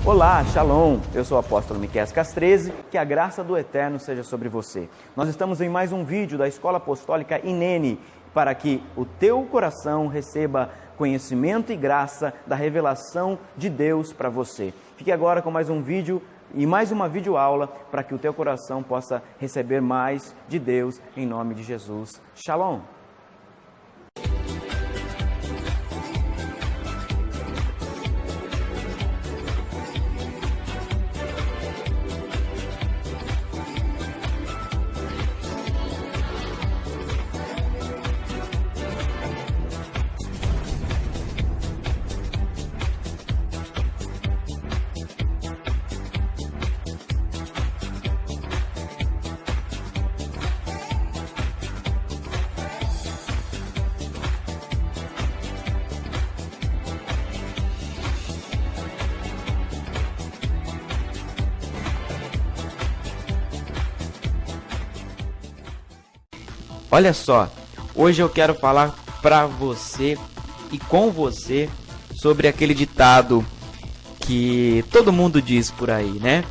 Olá, Shalom! Eu sou o apóstolo Miqueias Castreze, que a graça do Eterno seja sobre você. Nós estamos em mais um vídeo da Escola Apostólica INENE, para que o teu coração receba conhecimento e graça da revelação de Deus para você. Fique agora com mais um vídeo e mais uma videoaula para que o teu coração possa receber mais de Deus em nome de Jesus. Shalom! Olha só, hoje eu quero falar para você e com você sobre aquele ditado que todo mundo diz por aí, né?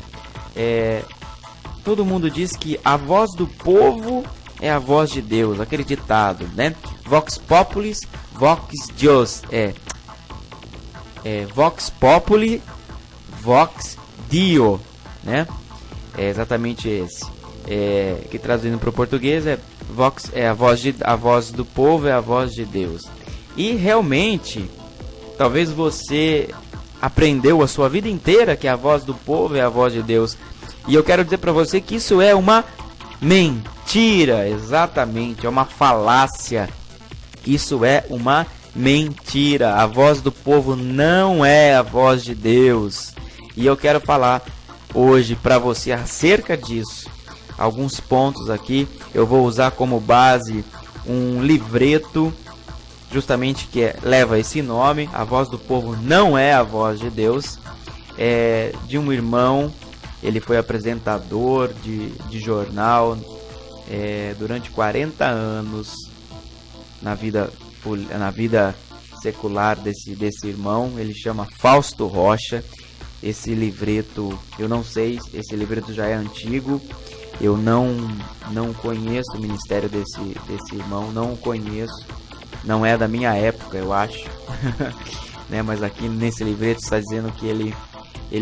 Todo mundo diz que a voz do povo é a voz de Deus, aquele ditado, né? Vox populis, vox Deus, vox populi, vox Dio, né? É exatamente esse. Que traduzindo para o português vox é a voz do povo, é a voz de Deus. E realmente, talvez você aprendeu a sua vida inteira que a voz do povo é a voz de Deus. E eu quero dizer para você que isso é uma mentira, exatamente, é uma falácia. Isso é uma mentira. A voz do povo não é a voz de Deus. E eu quero falar hoje para você acerca disso. Alguns pontos aqui, eu vou usar como base um livreto, justamente que leva esse nome, A Voz do Povo Não é a Voz de Deus, de um irmão. Ele foi apresentador de jornal durante 40 anos na vida secular desse irmão. Ele chama Fausto Rocha. Esse livreto, eu não sei, esse livreto já é antigo. Eu não conheço o ministério desse irmão, não o conheço, não é da minha época, eu acho, né? Mas aqui nesse livreto está dizendo que ele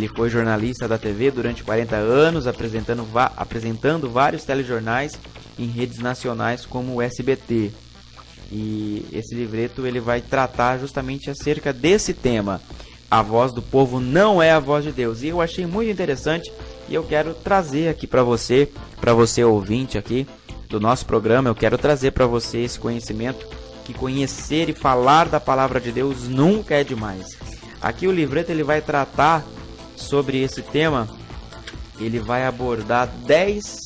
foi jornalista da TV durante 40 anos, apresentando vários telejornais em redes nacionais como o SBT. E esse livreto ele vai tratar justamente acerca desse tema. A voz do povo não é a voz de Deus. E eu achei muito interessante e eu quero trazer aqui para você ouvinte aqui do nosso programa, eu quero trazer para você esse conhecimento, que conhecer e falar da palavra de Deus nunca é demais. Aqui o livreto ele vai tratar sobre esse tema, ele vai abordar 10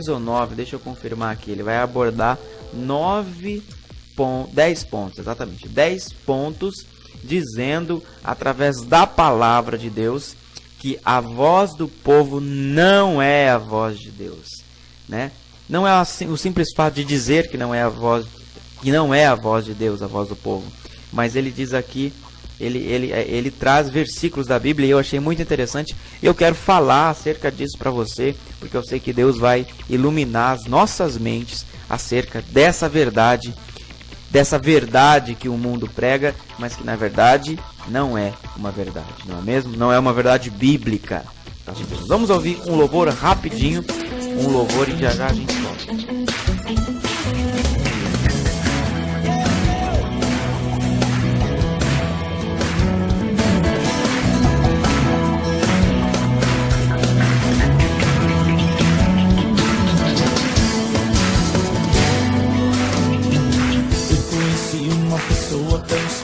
ou 9, deixa eu confirmar aqui, ele vai abordar 10 pontos, exatamente, 10 pontos dizendo através da palavra de Deus que a voz do povo não é a voz de Deus, né? Não é assim, o simples fato de dizer que não é a voz de Deus, a voz do povo, mas ele diz aqui, ele traz versículos da Bíblia e eu achei muito interessante. Eu quero falar acerca disso para você, porque eu sei que Deus vai iluminar as nossas mentes acerca dessa verdade que o mundo prega, mas que na verdade não é uma verdade, não é mesmo? Não é uma verdade bíblica. Vamos ouvir um louvor rapidinho, um louvor e já a gente volta.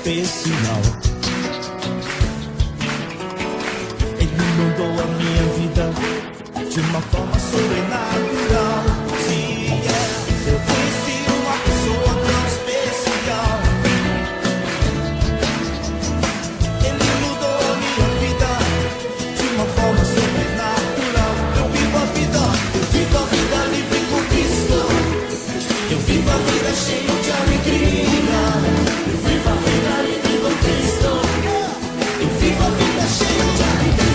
Especial. Ele mudou a minha vida de uma forma sobrenatural. Eu conheci uma pessoa tão especial. Ele mudou a minha vida de uma forma sobrenatural. Eu vivo a vida livre com Cristo. Eu vivo a vida cheia de alegria. Eu vivo a vida livre com Cristo. Eu vivo a vida cheia de alegria.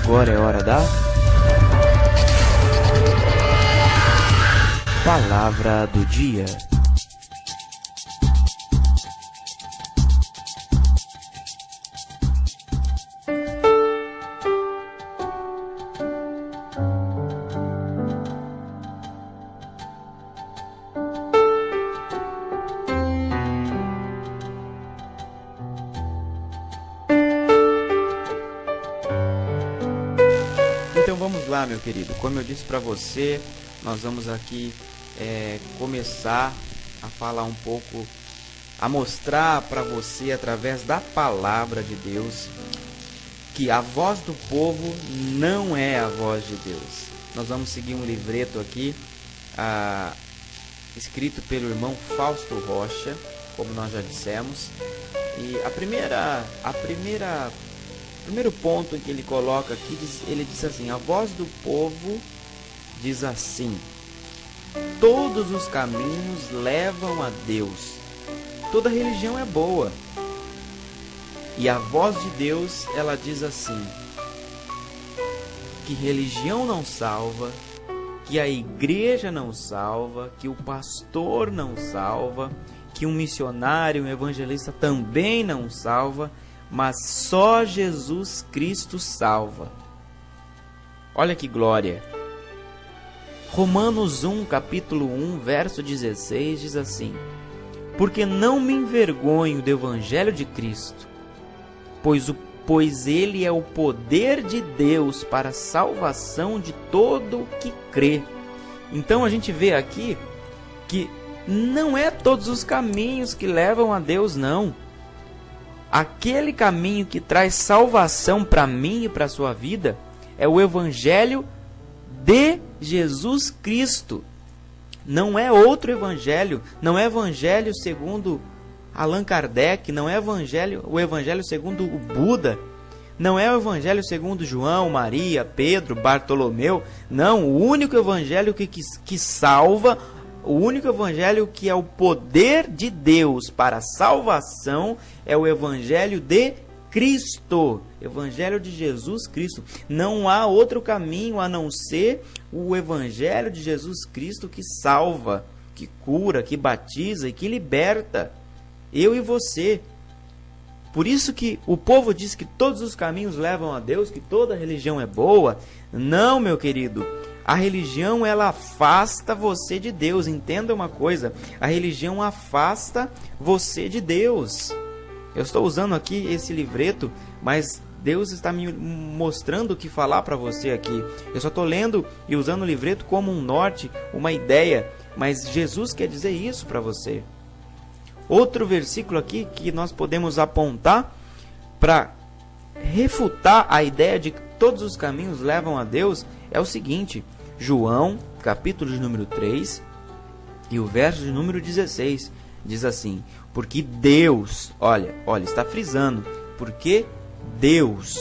Agora é hora da Palavra do Dia. Então vamos lá, meu querido. Como eu disse para você, nós vamos aqui começar a falar um pouco, a mostrar para você através da palavra de Deus que a voz do povo não é a voz de Deus. Nós vamos seguir um livreto aqui, escrito pelo irmão Fausto Rocha, como nós já dissemos. E primeiro ponto que ele coloca aqui, ele diz assim: a voz do povo diz assim: todos os caminhos levam a Deus. Toda religião é boa. E a voz de Deus, ela diz assim: que religião não salva, que a igreja não salva, que o pastor não salva, que um missionário, um evangelista também não salva, mas só Jesus Cristo salva. Olha que glória! Romanos 1, capítulo 1, verso 16 diz assim: porque não me envergonho do evangelho de Cristo, pois ele é o poder de Deus para a salvação de todo o que crê. Então a gente vê aqui que não é todos os caminhos que levam a Deus, não. Aquele caminho que traz salvação para mim e para a sua vida é o evangelho de Jesus Cristo. Não é outro evangelho, não é evangelho segundo Allan Kardec, não é o evangelho segundo o Buda, não é o evangelho segundo João, Maria, Pedro, Bartolomeu. Não, o único evangelho que salva, o único evangelho que é o poder de Deus para a salvação é o evangelho de Cristo, evangelho de Jesus Cristo. Não há outro caminho a não ser o evangelho de Jesus Cristo que salva, que cura, que batiza e que liberta eu e você. Por isso que o povo diz que todos os caminhos levam a Deus, que toda religião é boa. Não, meu querido. A religião, ela afasta você de Deus. Entenda uma coisa: a religião afasta você de Deus. Eu estou usando aqui esse livreto, mas Deus está me mostrando o que falar para você aqui. Eu só estou lendo e usando o livreto como um norte, uma ideia, mas Jesus quer dizer isso para você. Outro versículo aqui que nós podemos apontar para refutar a ideia de que todos os caminhos levam a Deus é o seguinte: João, capítulo de número 3 e o verso de número 16, diz assim: porque Deus, olha, está frisando, porque Deus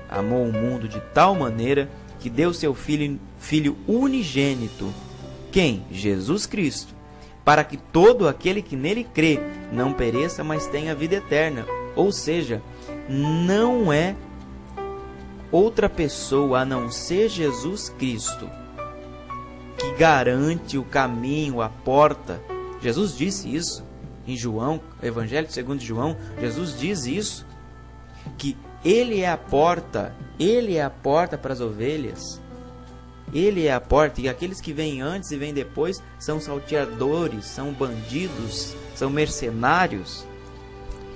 amou o mundo de tal maneira que deu seu filho unigênito. Quem? Jesus Cristo. Para que todo aquele que nele crê não pereça, mas tenha vida eterna. Ou seja, não é outra pessoa a não ser Jesus Cristo que garante o caminho, a porta. Jesus disse isso em João, Evangelho segundo João. Jesus diz isso, que Ele é a porta para as ovelhas. Ele é a porta, e aqueles que vêm antes e vêm depois são salteadores, são bandidos, são mercenários.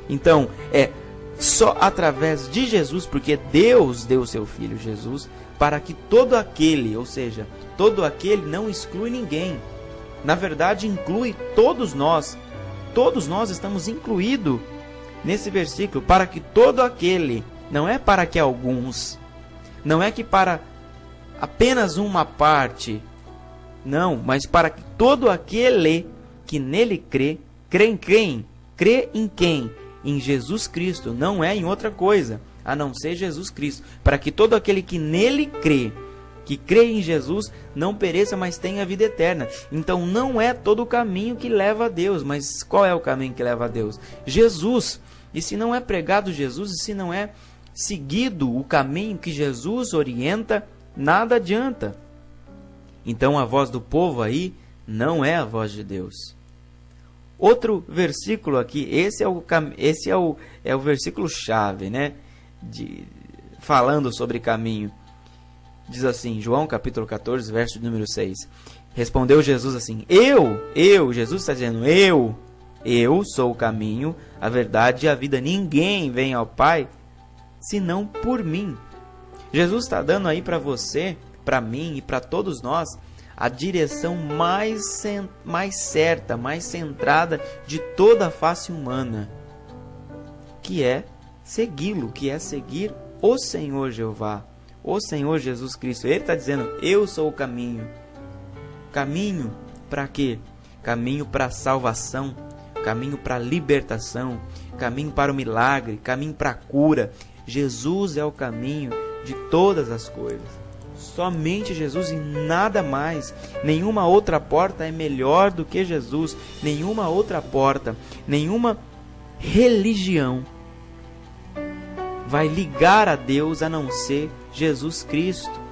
Então, é só através de Jesus, porque Deus deu seu Filho Jesus, para que todo aquele, ou seja, todo aquele não exclui ninguém. Na verdade, inclui todos nós. Todos nós estamos incluídos nesse versículo, para que todo aquele, não é para que alguns, não é que para apenas uma parte, não, mas para que todo aquele que nele crê, crê em quem? Crê em quem? Em Jesus Cristo, não é em outra coisa, a não ser Jesus Cristo. Para que todo aquele que nele crê, que crê em Jesus, não pereça, mas tenha vida eterna. Então não é todo o caminho que leva a Deus, mas qual é o caminho que leva a Deus? Jesus. E se não é pregado Jesus, e se não é seguido o caminho que Jesus orienta, nada adianta. Então a voz do povo aí não é a voz de Deus. Outro versículo aqui, esse é o versículo chave, né? Falando sobre caminho. Diz assim, João capítulo 14, verso número 6. Respondeu Jesus assim, Jesus está dizendo, eu sou o caminho, a verdade e a vida. Ninguém vem ao Pai, senão por mim. Jesus está dando aí para você, para mim e para todos nós, a direção mais certa, mais centrada de toda a face humana, que é segui-lo, que é seguir o Senhor Jeová, o Senhor Jesus Cristo. Ele está dizendo, eu sou o caminho. Caminho para quê? Caminho para a salvação, caminho para a libertação, caminho para o milagre, caminho para a cura. Jesus é o caminho de todas as coisas. Somente Jesus e nada mais. Nenhuma outra porta é melhor do que Jesus. Nenhuma outra porta, nenhuma religião vai ligar a Deus a não ser Jesus Cristo.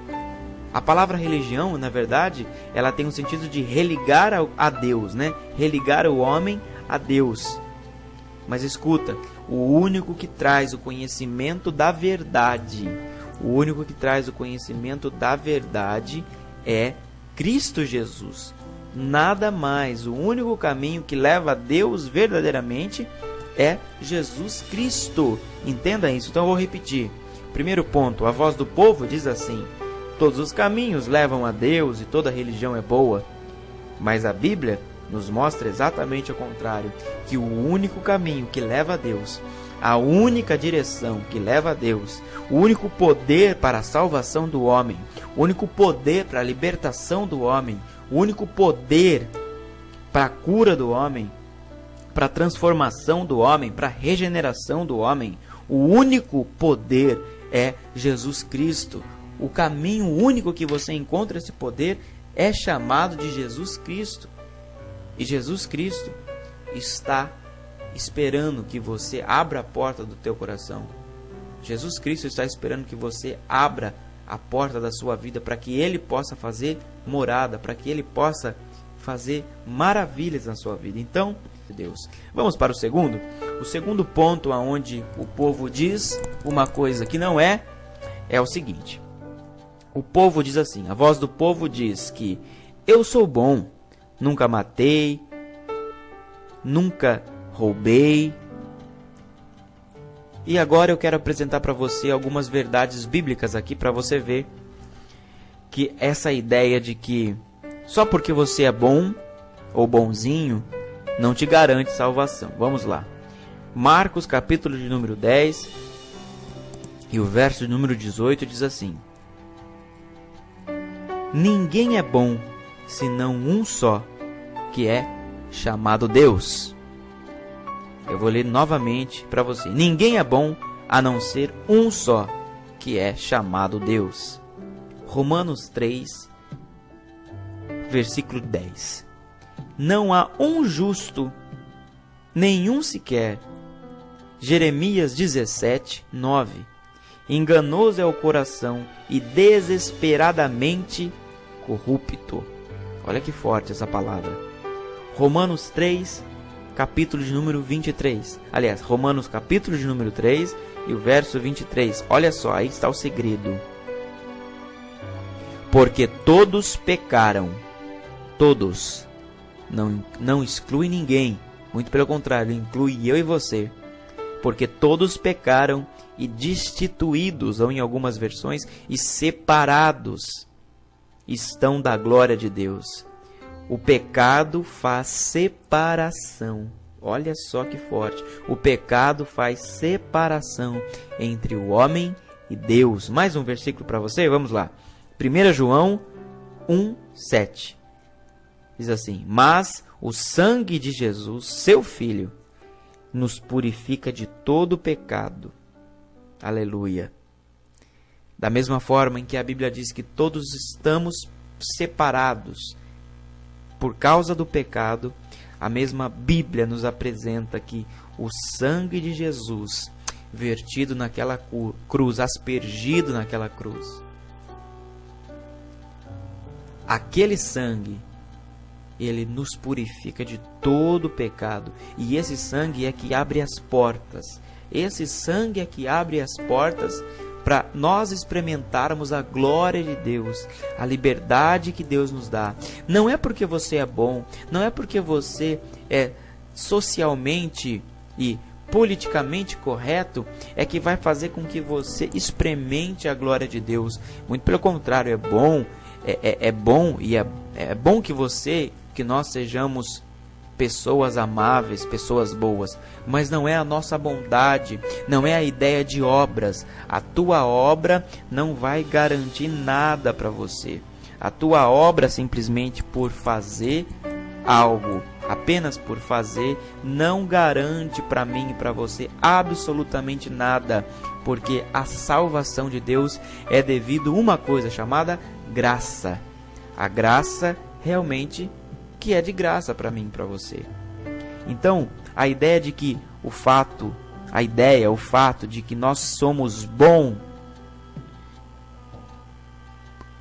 A palavra religião, na verdade, ela tem um sentido de religar a Deus, né? Religar o homem a Deus. Mas escuta, o único que traz o conhecimento da verdade, é Cristo Jesus. Nada mais. O único caminho que leva a Deus verdadeiramente é Jesus Cristo. Entenda isso. Então eu vou repetir. Primeiro ponto, a voz do povo diz assim: todos os caminhos levam a Deus e toda religião é boa. Mas a Bíblia nos mostra exatamente o contrário, que o único caminho que leva a Deus, a única direção que leva a Deus, o único poder para a salvação do homem, o único poder para a libertação do homem, o único poder para a cura do homem, para a transformação do homem, para a regeneração do homem, o único poder é Jesus Cristo. O caminho único que você encontra esse poder é chamado de Jesus Cristo. E Jesus Cristo está esperando que você abra a porta do teu coração. Jesus Cristo está esperando que você abra a porta da sua vida para que Ele possa fazer morada, para que Ele possa fazer maravilhas na sua vida. Então, Deus. Vamos para o segundo ponto aonde o povo diz uma coisa que não é o seguinte. O povo diz assim, a voz do povo diz que eu sou bom, nunca matei, nunca roubei. E agora eu quero apresentar para você algumas verdades bíblicas aqui para você ver que essa ideia de que só porque você é bom ou bonzinho não te garante salvação. Vamos lá. Marcos capítulo de número 10 e o verso de número 18 diz assim: ninguém é bom senão um só, que é chamado Deus. Eu vou ler novamente para você. Ninguém é bom a não ser um só, que é chamado Deus. Romanos 3, versículo 10. Não há um justo, nenhum sequer. Jeremias 17, 9. Enganoso é o coração e desesperadamente corrupto. Olha que forte essa palavra. Romanos 3, capítulo de número 23. Aliás, Romanos capítulo de número 3 e o verso 23. Olha só, aí está o segredo. Porque todos pecaram. Todos. Não exclui ninguém. Muito pelo contrário, inclui eu e você. Porque todos pecaram e destituídos, ou em algumas versões, e separados estão da glória de Deus. O pecado faz separação. Olha só que forte. O pecado faz separação entre o homem e Deus. Mais um versículo para você, vamos lá. 1 João 1, 7. Diz assim: mas o sangue de Jesus, seu Filho, nos purifica de todo pecado. Aleluia. Da mesma forma em que a Bíblia diz que todos estamos separados por causa do pecado, a mesma Bíblia nos apresenta que o sangue de Jesus vertido naquela cruz, aspergido naquela cruz. Aquele sangue, ele nos purifica de todo pecado. E esse sangue é que abre as portas. Esse sangue é que abre as portas para nós experimentarmos a glória de Deus, a liberdade que Deus nos dá. Não é porque você é bom, não é porque você é socialmente e politicamente correto, é que vai fazer com que você experimente a glória de Deus. Muito pelo contrário, é bom que nós sejamos pessoas amáveis, pessoas boas, mas não é a nossa bondade, não é a ideia de obras. A tua obra não vai garantir nada para você. A tua obra, simplesmente por fazer algo, apenas por fazer, não garante para mim e para você absolutamente nada, porque a salvação de Deus é devido a uma coisa chamada graça. A graça realmente que é de graça para mim e para você. Então, a ideia de que o fato de que nós somos bons,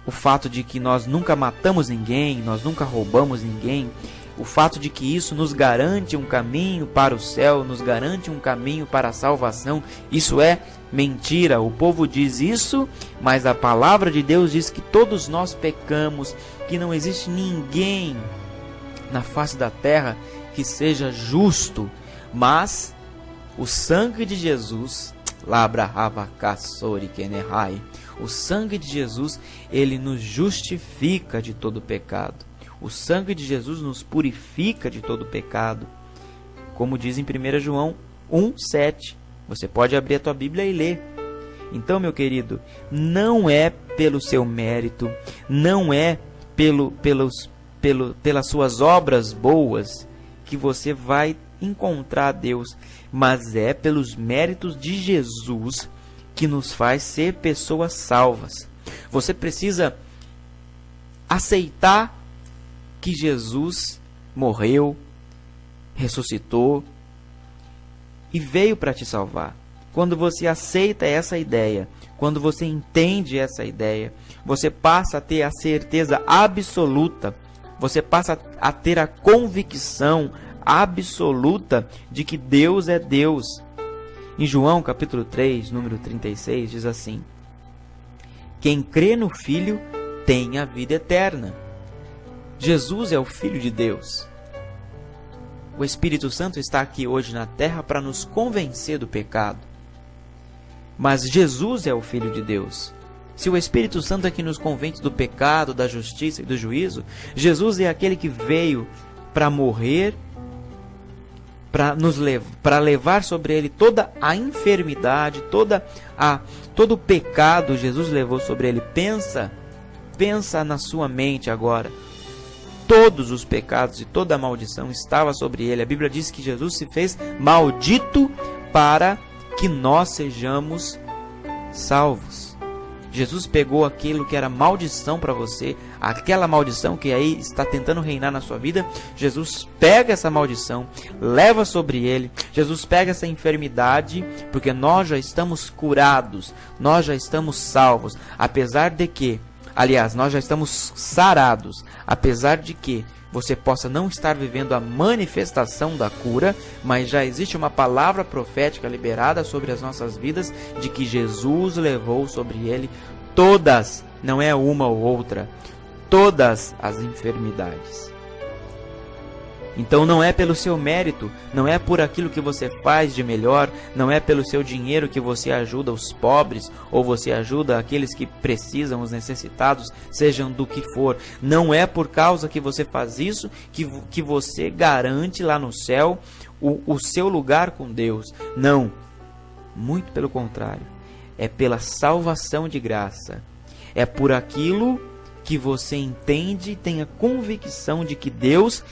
o fato de que nós nunca matamos ninguém, nós nunca roubamos ninguém, o fato de que isso nos garante um caminho para o céu, nos garante um caminho para a salvação, isso é mentira. O povo diz isso, mas a palavra de Deus diz que todos nós pecamos, que não existe ninguém na face da terra que seja justo, mas o sangue de Jesus, o sangue de Jesus, ele nos justifica de todo pecado. O sangue de Jesus nos purifica de todo pecado. Como diz em 1 João 1,7. Você pode abrir a tua Bíblia e ler. Então, meu querido, não é pelo seu mérito, não é pelas suas obras boas que você vai encontrar Deus, mas é pelos méritos de Jesus que nos faz ser pessoas salvas. Você precisa aceitar que Jesus morreu, ressuscitou e veio para te salvar. Quando você aceita essa ideia, quando você entende essa ideia, você passa a ter a certeza absoluta, você passa a ter a convicção absoluta de que Deus é Deus. Em João capítulo 3, número 36, diz assim: quem crê no Filho tem a vida eterna. Jesus é o Filho de Deus. O Espírito Santo está aqui hoje na terra para nos convencer do pecado. Mas Jesus é o Filho de Deus. Se o Espírito Santo aqui nos convence do pecado, da justiça e do juízo, Jesus é aquele que veio para morrer, para levar sobre ele toda a enfermidade, todo o pecado. Jesus levou sobre ele. Pensa na sua mente agora. Todos os pecados e toda a maldição estava sobre ele. A Bíblia diz que Jesus se fez maldito para que nós sejamos salvos. Jesus pegou aquilo que era maldição para você, aquela maldição que aí está tentando reinar na sua vida. Jesus pega essa maldição, leva sobre ele. Jesus pega essa enfermidade, porque nós já estamos curados, nós já estamos salvos, apesar de que, aliás, nós já estamos sarados, apesar de que você possa não estar vivendo a manifestação da cura, mas já existe uma palavra profética liberada sobre as nossas vidas, de que Jesus levou sobre ele todas, não é uma ou outra, todas as enfermidades. Então não é pelo seu mérito, não é por aquilo que você faz de melhor, não é pelo seu dinheiro que você ajuda os pobres, ou você ajuda aqueles que precisam, os necessitados, sejam do que for. Não é por causa que você faz isso que você garante lá no céu o seu lugar com Deus. Não, muito pelo contrário. É pela salvação de graça. É por aquilo que você entende e tem a convicção de que Deus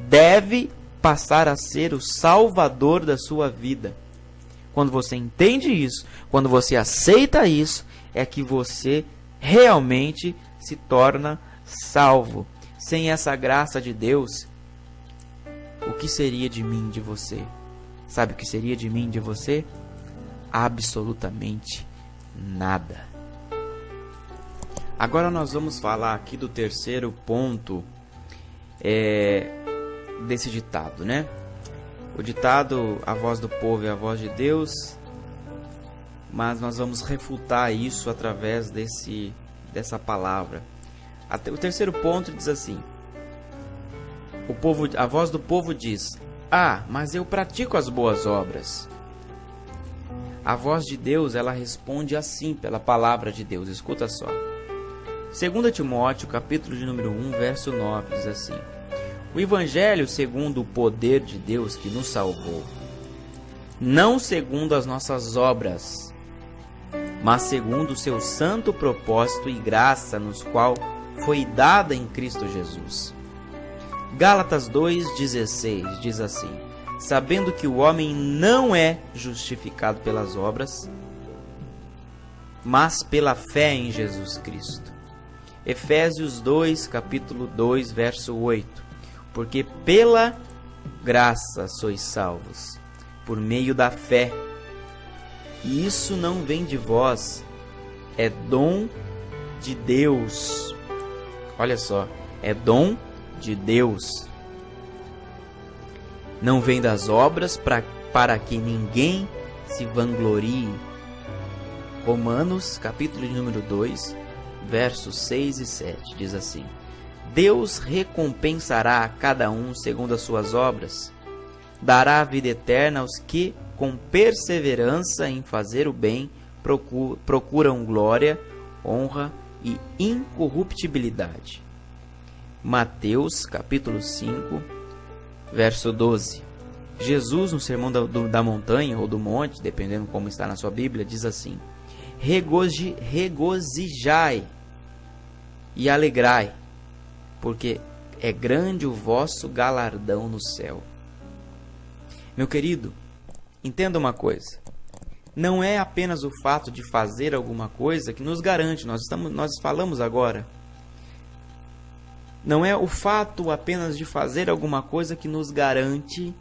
deve passar a ser o salvador da sua vida. Quando você entende isso, quando você aceita isso, é que você realmente se torna salvo. Sem essa graça de Deus, o que seria de mim, de você? Sabe o que seria de mim, de você? absolutamente nada. Agora nós vamos falar aqui do terceiro ponto desse ditado, né? O ditado, a voz do povo é a voz de Deus, mas nós vamos refutar isso através dessa palavra. O terceiro ponto diz assim: a voz do povo diz: ah, mas eu pratico as boas obras. A voz de Deus, ela responde assim pela palavra de Deus. Escuta só. 2 Timóteo, capítulo de número 1, verso 9, diz assim: o Evangelho segundo o poder de Deus que nos salvou, não segundo as nossas obras, mas segundo o seu santo propósito e graça, nos qual foi dada em Cristo Jesus. Gálatas 2,16 diz assim: sabendo que o homem não é justificado pelas obras, mas pela fé em Jesus Cristo. Efésios 2, capítulo 2, verso 8: porque pela graça sois salvos, por meio da fé. E isso não vem de vós, é dom de Deus. Olha só, é dom de Deus. Não vem das obras para que ninguém se vanglorie. Romanos, capítulo de número 2, versos 6 e 7, diz assim: Deus recompensará a cada um segundo as suas obras, dará a vida eterna aos que, com perseverança em fazer o bem, procuram glória, honra e incorruptibilidade. Mateus, capítulo 5, verso 12. Jesus, no Sermão da Montanha ou do Monte, dependendo como está na sua Bíblia, diz assim: regozijai e alegrai, porque é grande o vosso galardão no céu. Meu querido, entenda uma coisa: não é apenas o fato de fazer alguma coisa que nos garante, nós falamos agora, não é o fato apenas de fazer alguma coisa que nos garante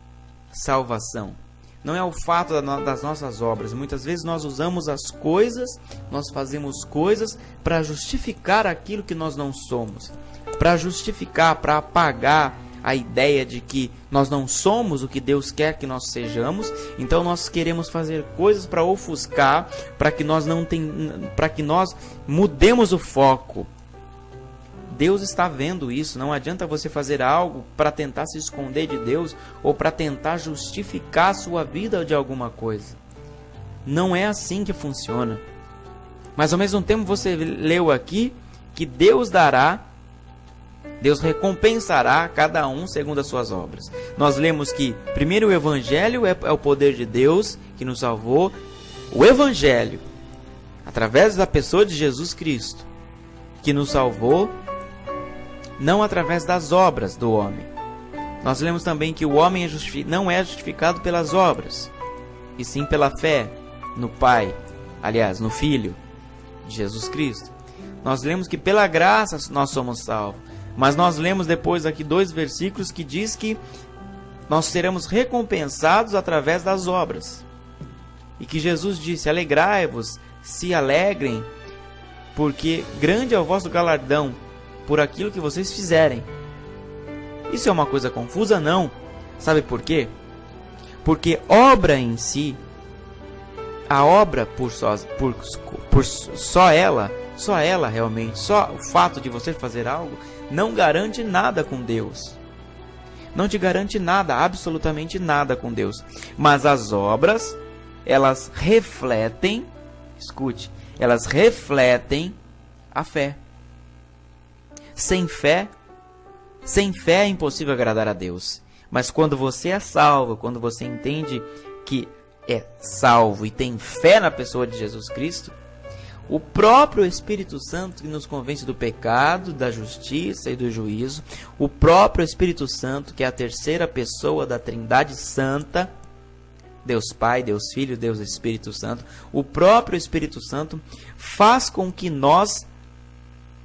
salvação. Não é o fato das nossas obras. Muitas vezes nós usamos as coisas, nós fazemos coisas para justificar aquilo que nós não somos, para justificar, para apagar a ideia de que nós não somos o que Deus quer que nós sejamos. Então nós queremos fazer coisas para ofuscar, para que nós mudemos o foco. Deus está vendo isso. Não adianta você fazer algo para tentar se esconder de Deus ou para tentar justificar a sua vida de alguma coisa. Não é assim que funciona. Mas ao mesmo tempo você leu aqui que Deus recompensará a cada um segundo as suas obras. Nós lemos que primeiro o Evangelho é o poder de Deus que nos salvou. O Evangelho, através da pessoa de Jesus Cristo, que nos salvou, não através das obras do homem. Nós lemos também que o homem não é justificado pelas obras, e sim pela fé no Pai, aliás, no Filho de Jesus Cristo. Nós lemos que pela graça nós somos salvos, mas nós lemos depois aqui 2 versículos que diz que nós seremos recompensados através das obras. E que Jesus disse: alegrai-vos, se alegrem, porque grande é o vosso galardão por aquilo que vocês fizerem. Isso é uma coisa confusa? Não. Sabe por quê? Porque obra em si, a obra só ela realmente, só o fato de você fazer algo, não garante nada com Deus. Não te garante nada, absolutamente nada com Deus. Mas as obras, elas refletem, escute, elas refletem a fé. Sem fé é impossível agradar a Deus. Mas quando você é salvo, quando você entende que é salvo e tem fé na pessoa de Jesus Cristo, o próprio Espírito Santo que nos convence do pecado, da justiça e do juízo, o próprio Espírito Santo, que é a terceira pessoa da Trindade Santa, Deus Pai, Deus Filho, Deus Espírito Santo, o próprio Espírito Santo faz com que nós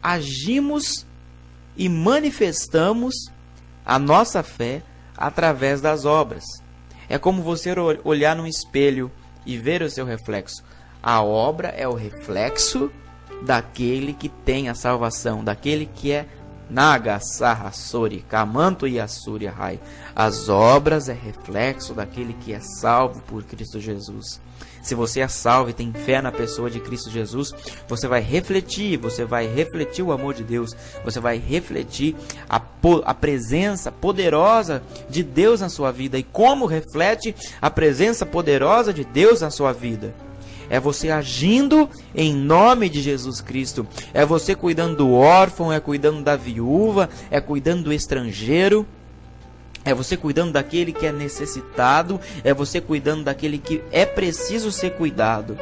agimos e manifestamos a nossa fé através das obras. É como você olhar num espelho e ver o seu reflexo. A obra é o reflexo daquele que tem a salvação, daquele que é Naga Sahasori, Kamanto Yasuri Rai. As obras é reflexo daquele que é salvo por Cristo Jesus. Se você é salvo e tem fé na pessoa de Cristo Jesus, você vai refletir o amor de Deus, você vai refletir a presença poderosa de Deus na sua vida. E como reflete a presença poderosa de Deus na sua vida? É você agindo em nome de Jesus Cristo. É você cuidando do órfão, é cuidando da viúva, é cuidando do estrangeiro. É você cuidando daquele que é necessitado. É você cuidando daquele que é preciso ser cuidado.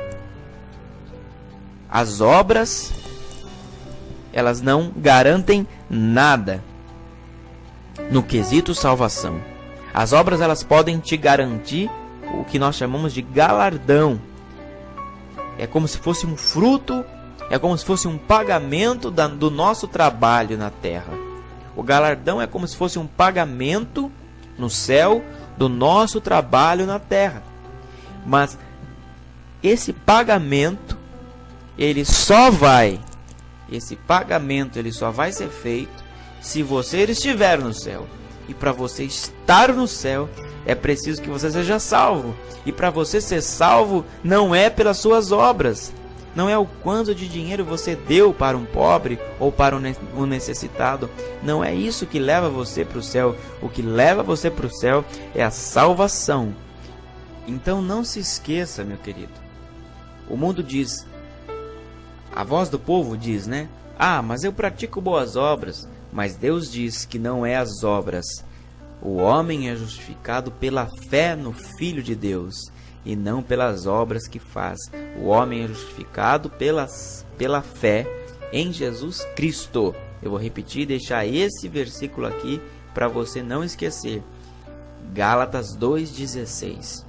As obras, elas não garantem nada no quesito salvação. As obras, elas podem te garantir o que nós chamamos de galardão. É como se fosse um fruto, é como se fosse um pagamento do nosso trabalho na terra. O galardão é como se fosse um pagamento no céu do nosso trabalho na terra. Mas esse pagamento, ele só vai ser feito se você estiver no céu. E para você estar no céu, é preciso que você seja salvo. E para você ser salvo, não é pelas suas obras. Não é o quanto de dinheiro você deu para um pobre ou para um necessitado. Não é isso que leva você para o céu. O que leva você para o céu é a salvação. Então não se esqueça, meu querido. O mundo diz, a voz do povo diz, né? Ah, mas eu pratico boas obras. Mas Deus diz que não é as obras. O homem é justificado pela fé no Filho de Deus e não pelas obras que faz. O homem é justificado pela fé em Jesus Cristo. Eu vou repetir e deixar esse versículo aqui para você não esquecer. Gálatas 2,16.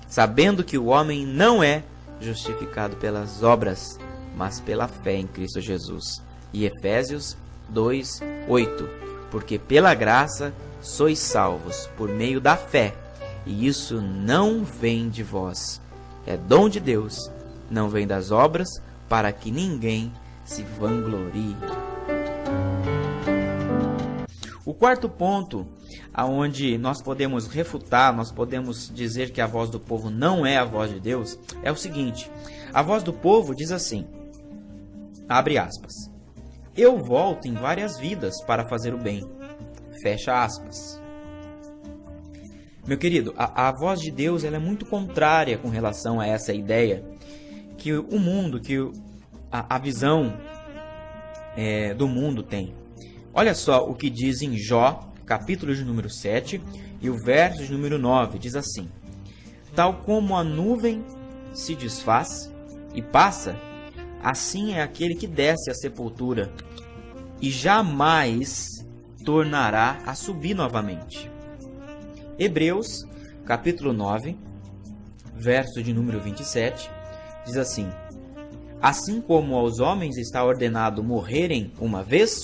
Sabendo que o homem não é justificado pelas obras, mas pela fé em Cristo Jesus. E Efésios 2:8. Porque pela graça sois salvos por meio da fé, e isso não vem de vós, é dom de Deus, não vem das obras, para que ninguém se vanglorie. O quarto ponto, aonde nós podemos refutar, nós podemos dizer que a voz do povo não é a voz de Deus, é o seguinte: a voz do povo diz assim, abre aspas, eu volto em várias vidas para fazer o bem. Fecha aspas. Meu querido, a voz de Deus ela é muito contrária com relação a essa ideia que o mundo, que a visão do mundo tem. Olha só o que diz em Jó, capítulo de número 7 e o verso de número 9, diz assim: tal como a nuvem se desfaz e passa, assim é aquele que desce à sepultura e jamais tornará a subir novamente. Hebreus, capítulo 9, verso de número 27, diz assim: assim como aos homens está ordenado morrerem uma vez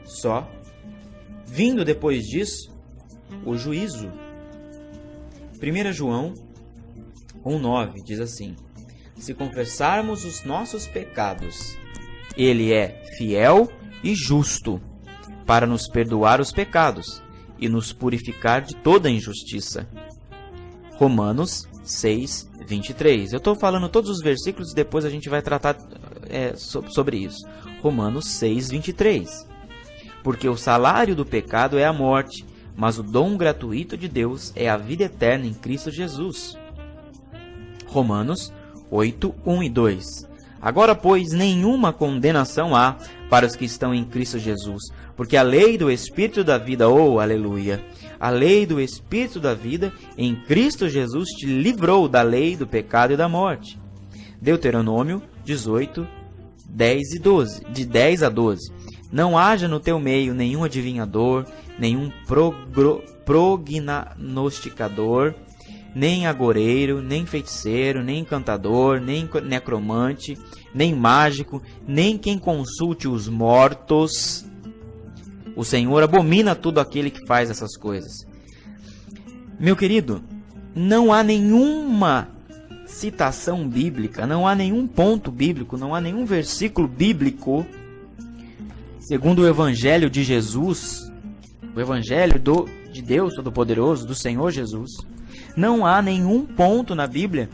só, vindo depois disso o juízo. 1 João 1,9 diz assim: se confessarmos os nossos pecados, Ele é fiel e justo para nos perdoar os pecados e nos purificar de toda injustiça. Romanos 6:23. Eu estou falando todos os versículos e depois a gente vai tratar sobre isso. Romanos 6:23. Porque o salário do pecado é a morte, mas o dom gratuito de Deus é a vida eterna em Cristo Jesus. Romanos 8:1 e 2. Agora, pois, nenhuma condenação há para os que estão em Cristo Jesus, porque a lei do Espírito da vida, aleluia, a lei do Espírito da vida em Cristo Jesus te livrou da lei do pecado e da morte. Deuteronômio 18, 10 e 12, de 10 a 12. Não haja no teu meio nenhum adivinhador, nenhum prognosticador, nem agoreiro, nem feiticeiro, nem encantador, nem necromante, nem mágico, nem quem consulte os mortos. O Senhor abomina tudo aquele que faz essas coisas. Meu querido, não há nenhuma citação bíblica, não há nenhum ponto bíblico, não há nenhum versículo bíblico, segundo o Evangelho de Jesus, o Evangelho de Deus Todo-Poderoso, do Senhor Jesus, não há nenhum ponto na Bíblia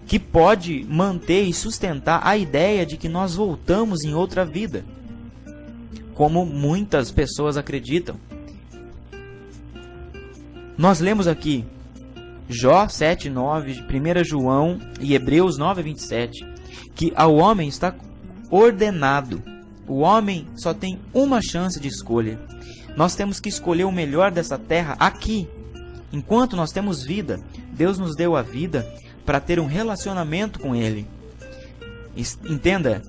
que pode manter e sustentar a ideia de que nós voltamos em outra vida, como muitas pessoas acreditam. Nós lemos aqui Jó 7:9, 1 João e Hebreus 9:27, que ao homem está ordenado. O homem só tem uma chance de escolha. Nós temos que escolher o melhor dessa terra aqui. Enquanto nós temos vida, Deus nos deu a vida para ter um relacionamento com Ele. Entenda,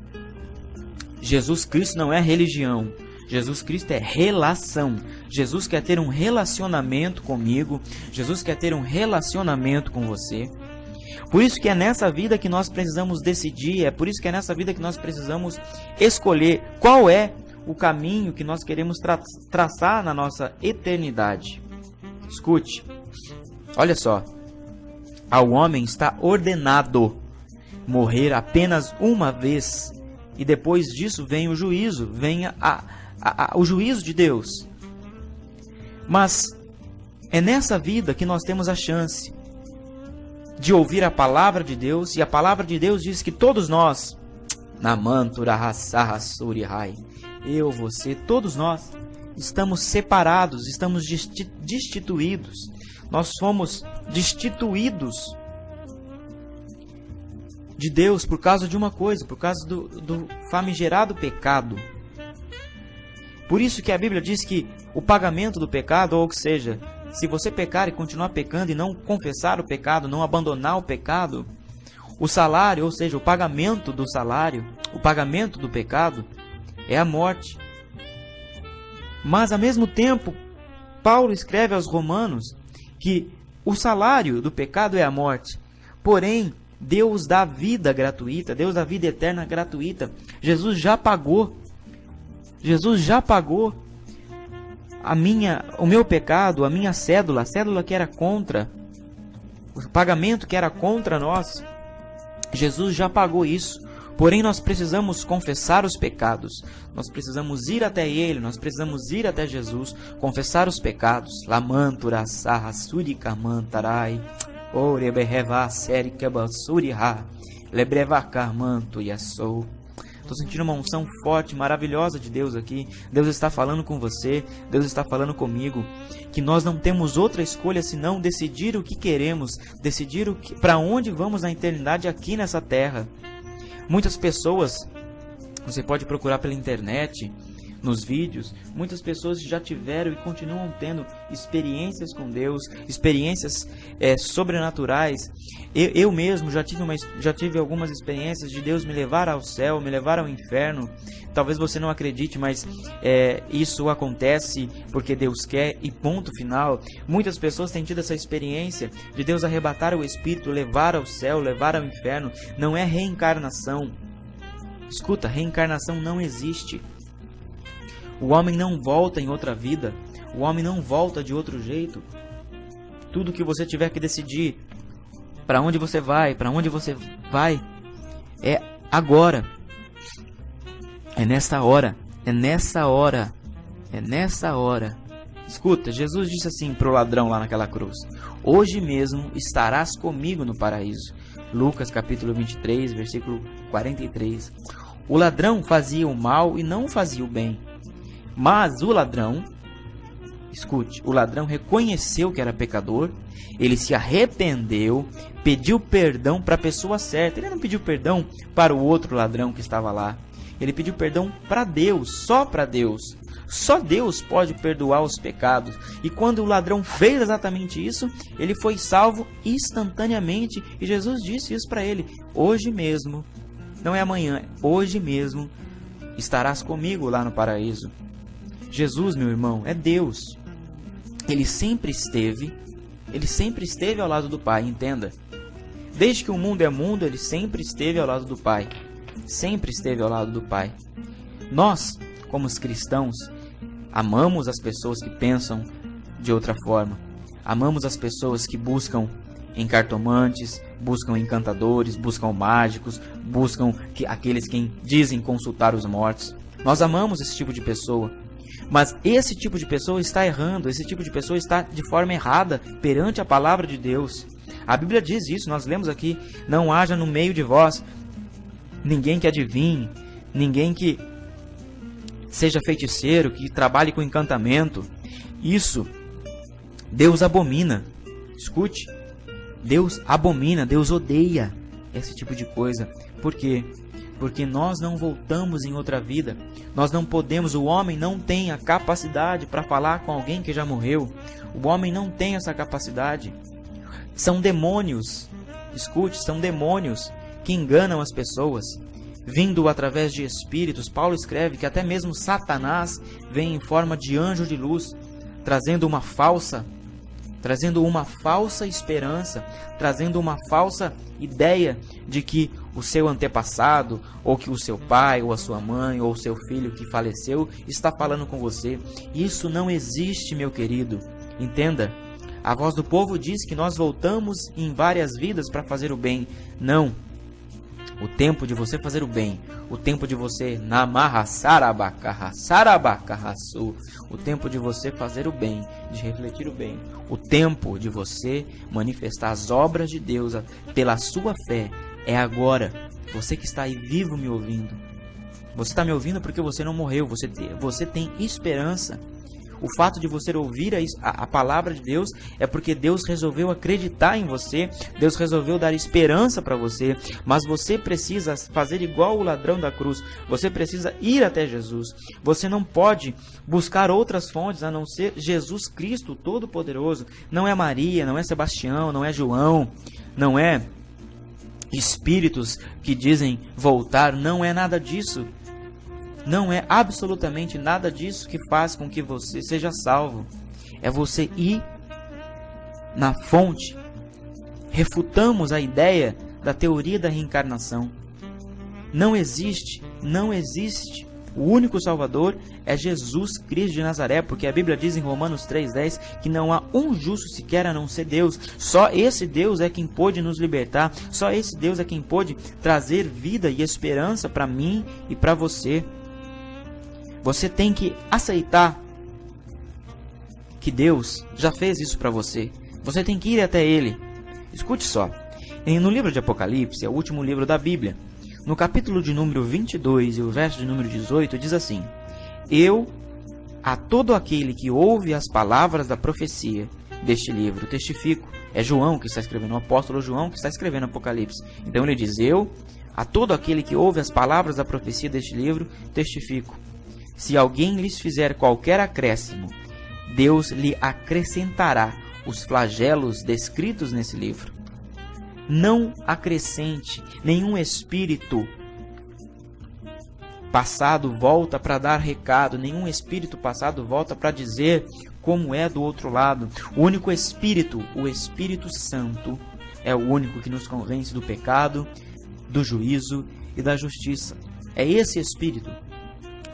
Jesus Cristo não é religião. Jesus Cristo é relação. Jesus quer ter um relacionamento comigo. Jesus quer ter um relacionamento com você. Por isso que é nessa vida que nós precisamos decidir. É por isso que é nessa vida que nós precisamos escolher qual é o caminho que nós queremos traçar na nossa eternidade. Escute, olha só. Ao homem está ordenado morrer apenas uma vez. E depois disso vem o juízo, vem o juízo de Deus. Mas é nessa vida que nós temos a chance de ouvir a palavra de Deus. E a palavra de Deus diz que todos nós, eu, você, todos nós, estamos separados, estamos destituídos. Nós fomos destituídos de Deus por causa de uma coisa, por causa do famigerado pecado. Por isso que a Bíblia diz que o pagamento do pecado, ou seja, se você pecar e continuar pecando e não confessar o pecado, não abandonar o pecado, o salário, ou seja, o pagamento do salário, o pagamento do pecado é a morte. Mas ao mesmo tempo, Paulo escreve aos Romanos que o salário do pecado é a morte. Porém, Deus dá vida gratuita, Deus dá vida eterna gratuita. Jesus já pagou. Jesus já pagou o meu pecado, a minha cédula, a cédula que era contra, o pagamento que era contra nós. Jesus já pagou isso. Porém, nós precisamos confessar os pecados. Nós precisamos ir até Ele, nós precisamos ir até Jesus, confessar os pecados. Lamantura sarra surikamantarai, orebeheva serikabasuriha, lebrevakarmanto yasou. Estou sentindo uma unção forte, maravilhosa de Deus aqui. Deus está falando com você, Deus está falando comigo, que nós não temos outra escolha senão decidir o que queremos, decidir para onde vamos na eternidade aqui nessa terra. Muitas pessoas, você pode procurar pela internet, nos vídeos, muitas pessoas já tiveram e continuam tendo experiências com Deus, experiências sobrenaturais. Eu mesmo já tive algumas experiências de Deus me levar ao céu, me levar ao inferno. Talvez você não acredite, mas isso acontece porque Deus quer e ponto final. Muitas pessoas têm tido essa experiência de Deus arrebatar o espírito, levar ao céu, levar ao inferno. Não é reencarnação. Escuta, reencarnação não existe. O homem não volta em outra vida. O homem não volta de outro jeito. Tudo que você tiver que decidir, para onde você vai, é agora. É nessa hora. É nessa hora. É nessa hora. Escuta, Jesus disse assim para o ladrão lá naquela cruz: hoje mesmo estarás comigo no paraíso. Lucas capítulo 23, versículo 43. O ladrão fazia o mal e não fazia o bem. Mas o ladrão, escute, o ladrão reconheceu que era pecador, ele se arrependeu, pediu perdão para a pessoa certa. Ele não pediu perdão para o outro ladrão que estava lá. Ele pediu perdão para Deus, só para Deus. Só Deus pode perdoar os pecados. E quando o ladrão fez exatamente isso, ele foi salvo instantaneamente. E Jesus disse isso para ele: hoje mesmo, não é amanhã, hoje mesmo estarás comigo lá no paraíso. Jesus, meu irmão, é Deus. Ele sempre esteve ao lado do Pai, entenda. Desde que o mundo é mundo, ele sempre esteve ao lado do Pai. Sempre esteve ao lado do Pai. Nós, como os cristãos, amamos as pessoas que pensam de outra forma. Amamos as pessoas que buscam em cartomantes, buscam encantadores, buscam mágicos, buscam aqueles que dizem consultar os mortos. Nós amamos esse tipo de pessoa. Mas esse tipo de pessoa está errando, esse tipo de pessoa está de forma errada perante a palavra de Deus. A Bíblia diz isso, nós lemos aqui: não haja no meio de vós ninguém que adivinhe, ninguém que seja feiticeiro, que trabalhe com encantamento. Isso Deus abomina. Escute, Deus abomina, Deus odeia esse tipo de coisa. Por quê? Porque nós não voltamos em outra vida. Nós não podemos, o homem não tem a capacidade para falar com alguém que já morreu. O homem não tem essa capacidade. São demônios, escute, são demônios que enganam as pessoas, vindo através de espíritos. Paulo escreve que até mesmo Satanás vem em forma de anjo de luz, trazendo uma falsa esperança, trazendo uma falsa ideia de que o seu antepassado, ou que o seu pai, ou a sua mãe, ou o seu filho que faleceu, está falando com você. Isso não existe, meu querido. Entenda, a voz do povo diz que nós voltamos em várias vidas para fazer o bem. Não. O tempo de você fazer o bem, o tempo de você namarra sarabacarraçu, o tempo de você fazer o bem, de refletir o bem, o tempo de você manifestar as obras de Deus pela sua fé é agora. Você que está aí vivo me ouvindo, você está me ouvindo porque você não morreu, você tem esperança. O fato de você ouvir a palavra de Deus é porque Deus resolveu acreditar em você, Deus resolveu dar esperança para você, mas você precisa fazer igual o ladrão da cruz, você precisa ir até Jesus. Você não pode buscar outras fontes a não ser Jesus Cristo Todo-Poderoso. Não é Maria, não é Sebastião, não é João, não é espíritos que dizem voltar, não é nada disso. Não é absolutamente nada disso que faz com que você seja salvo. É você ir na fonte. Refutamos a ideia da teoria da reencarnação. Não existe. O único Salvador é Jesus Cristo de Nazaré, porque a Bíblia diz em Romanos 3,10 que não há um justo sequer a não ser Deus. Só esse Deus é quem pôde nos libertar. Só esse Deus é quem pôde trazer vida e esperança para mim e para você. Você tem que aceitar que Deus já fez isso para você. Você tem que ir até Ele. Escute só. No livro de Apocalipse, é o último livro da Bíblia, no capítulo de número 22 e o verso de número 18, diz assim: eu, a todo aquele que ouve as palavras da profecia deste livro, testifico. É João que está escrevendo, o apóstolo João que está escrevendo Apocalipse. Então ele diz: eu, a todo aquele que ouve as palavras da profecia deste livro, testifico. Se alguém lhes fizer qualquer acréscimo, Deus lhe acrescentará os flagelos descritos nesse livro. Não acrescente. Nenhum espírito passado volta para dar recado. Nenhum espírito passado volta para dizer como é do outro lado. O único espírito, o Espírito Santo, é o único que nos convence do pecado, do juízo e da justiça. É esse espírito.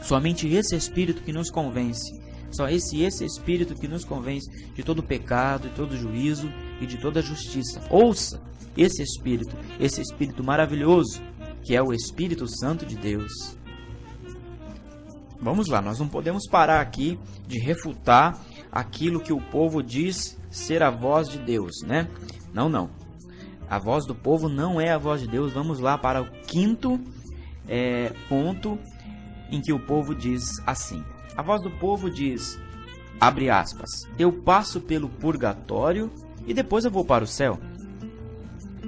Somente esse Espírito que nos convence. Só esse Espírito que nos convence de todo pecado, de todo juízo e de toda justiça. Ouça esse Espírito maravilhoso, que é o Espírito Santo de Deus. Vamos lá, nós não podemos parar aqui de refutar aquilo que o povo diz ser a voz de Deus, né? Não. A voz do povo não é a voz de Deus. Vamos lá para o quinto ponto, em que o povo diz assim. A voz do povo diz, abre aspas, eu passo pelo purgatório e depois eu vou para o céu.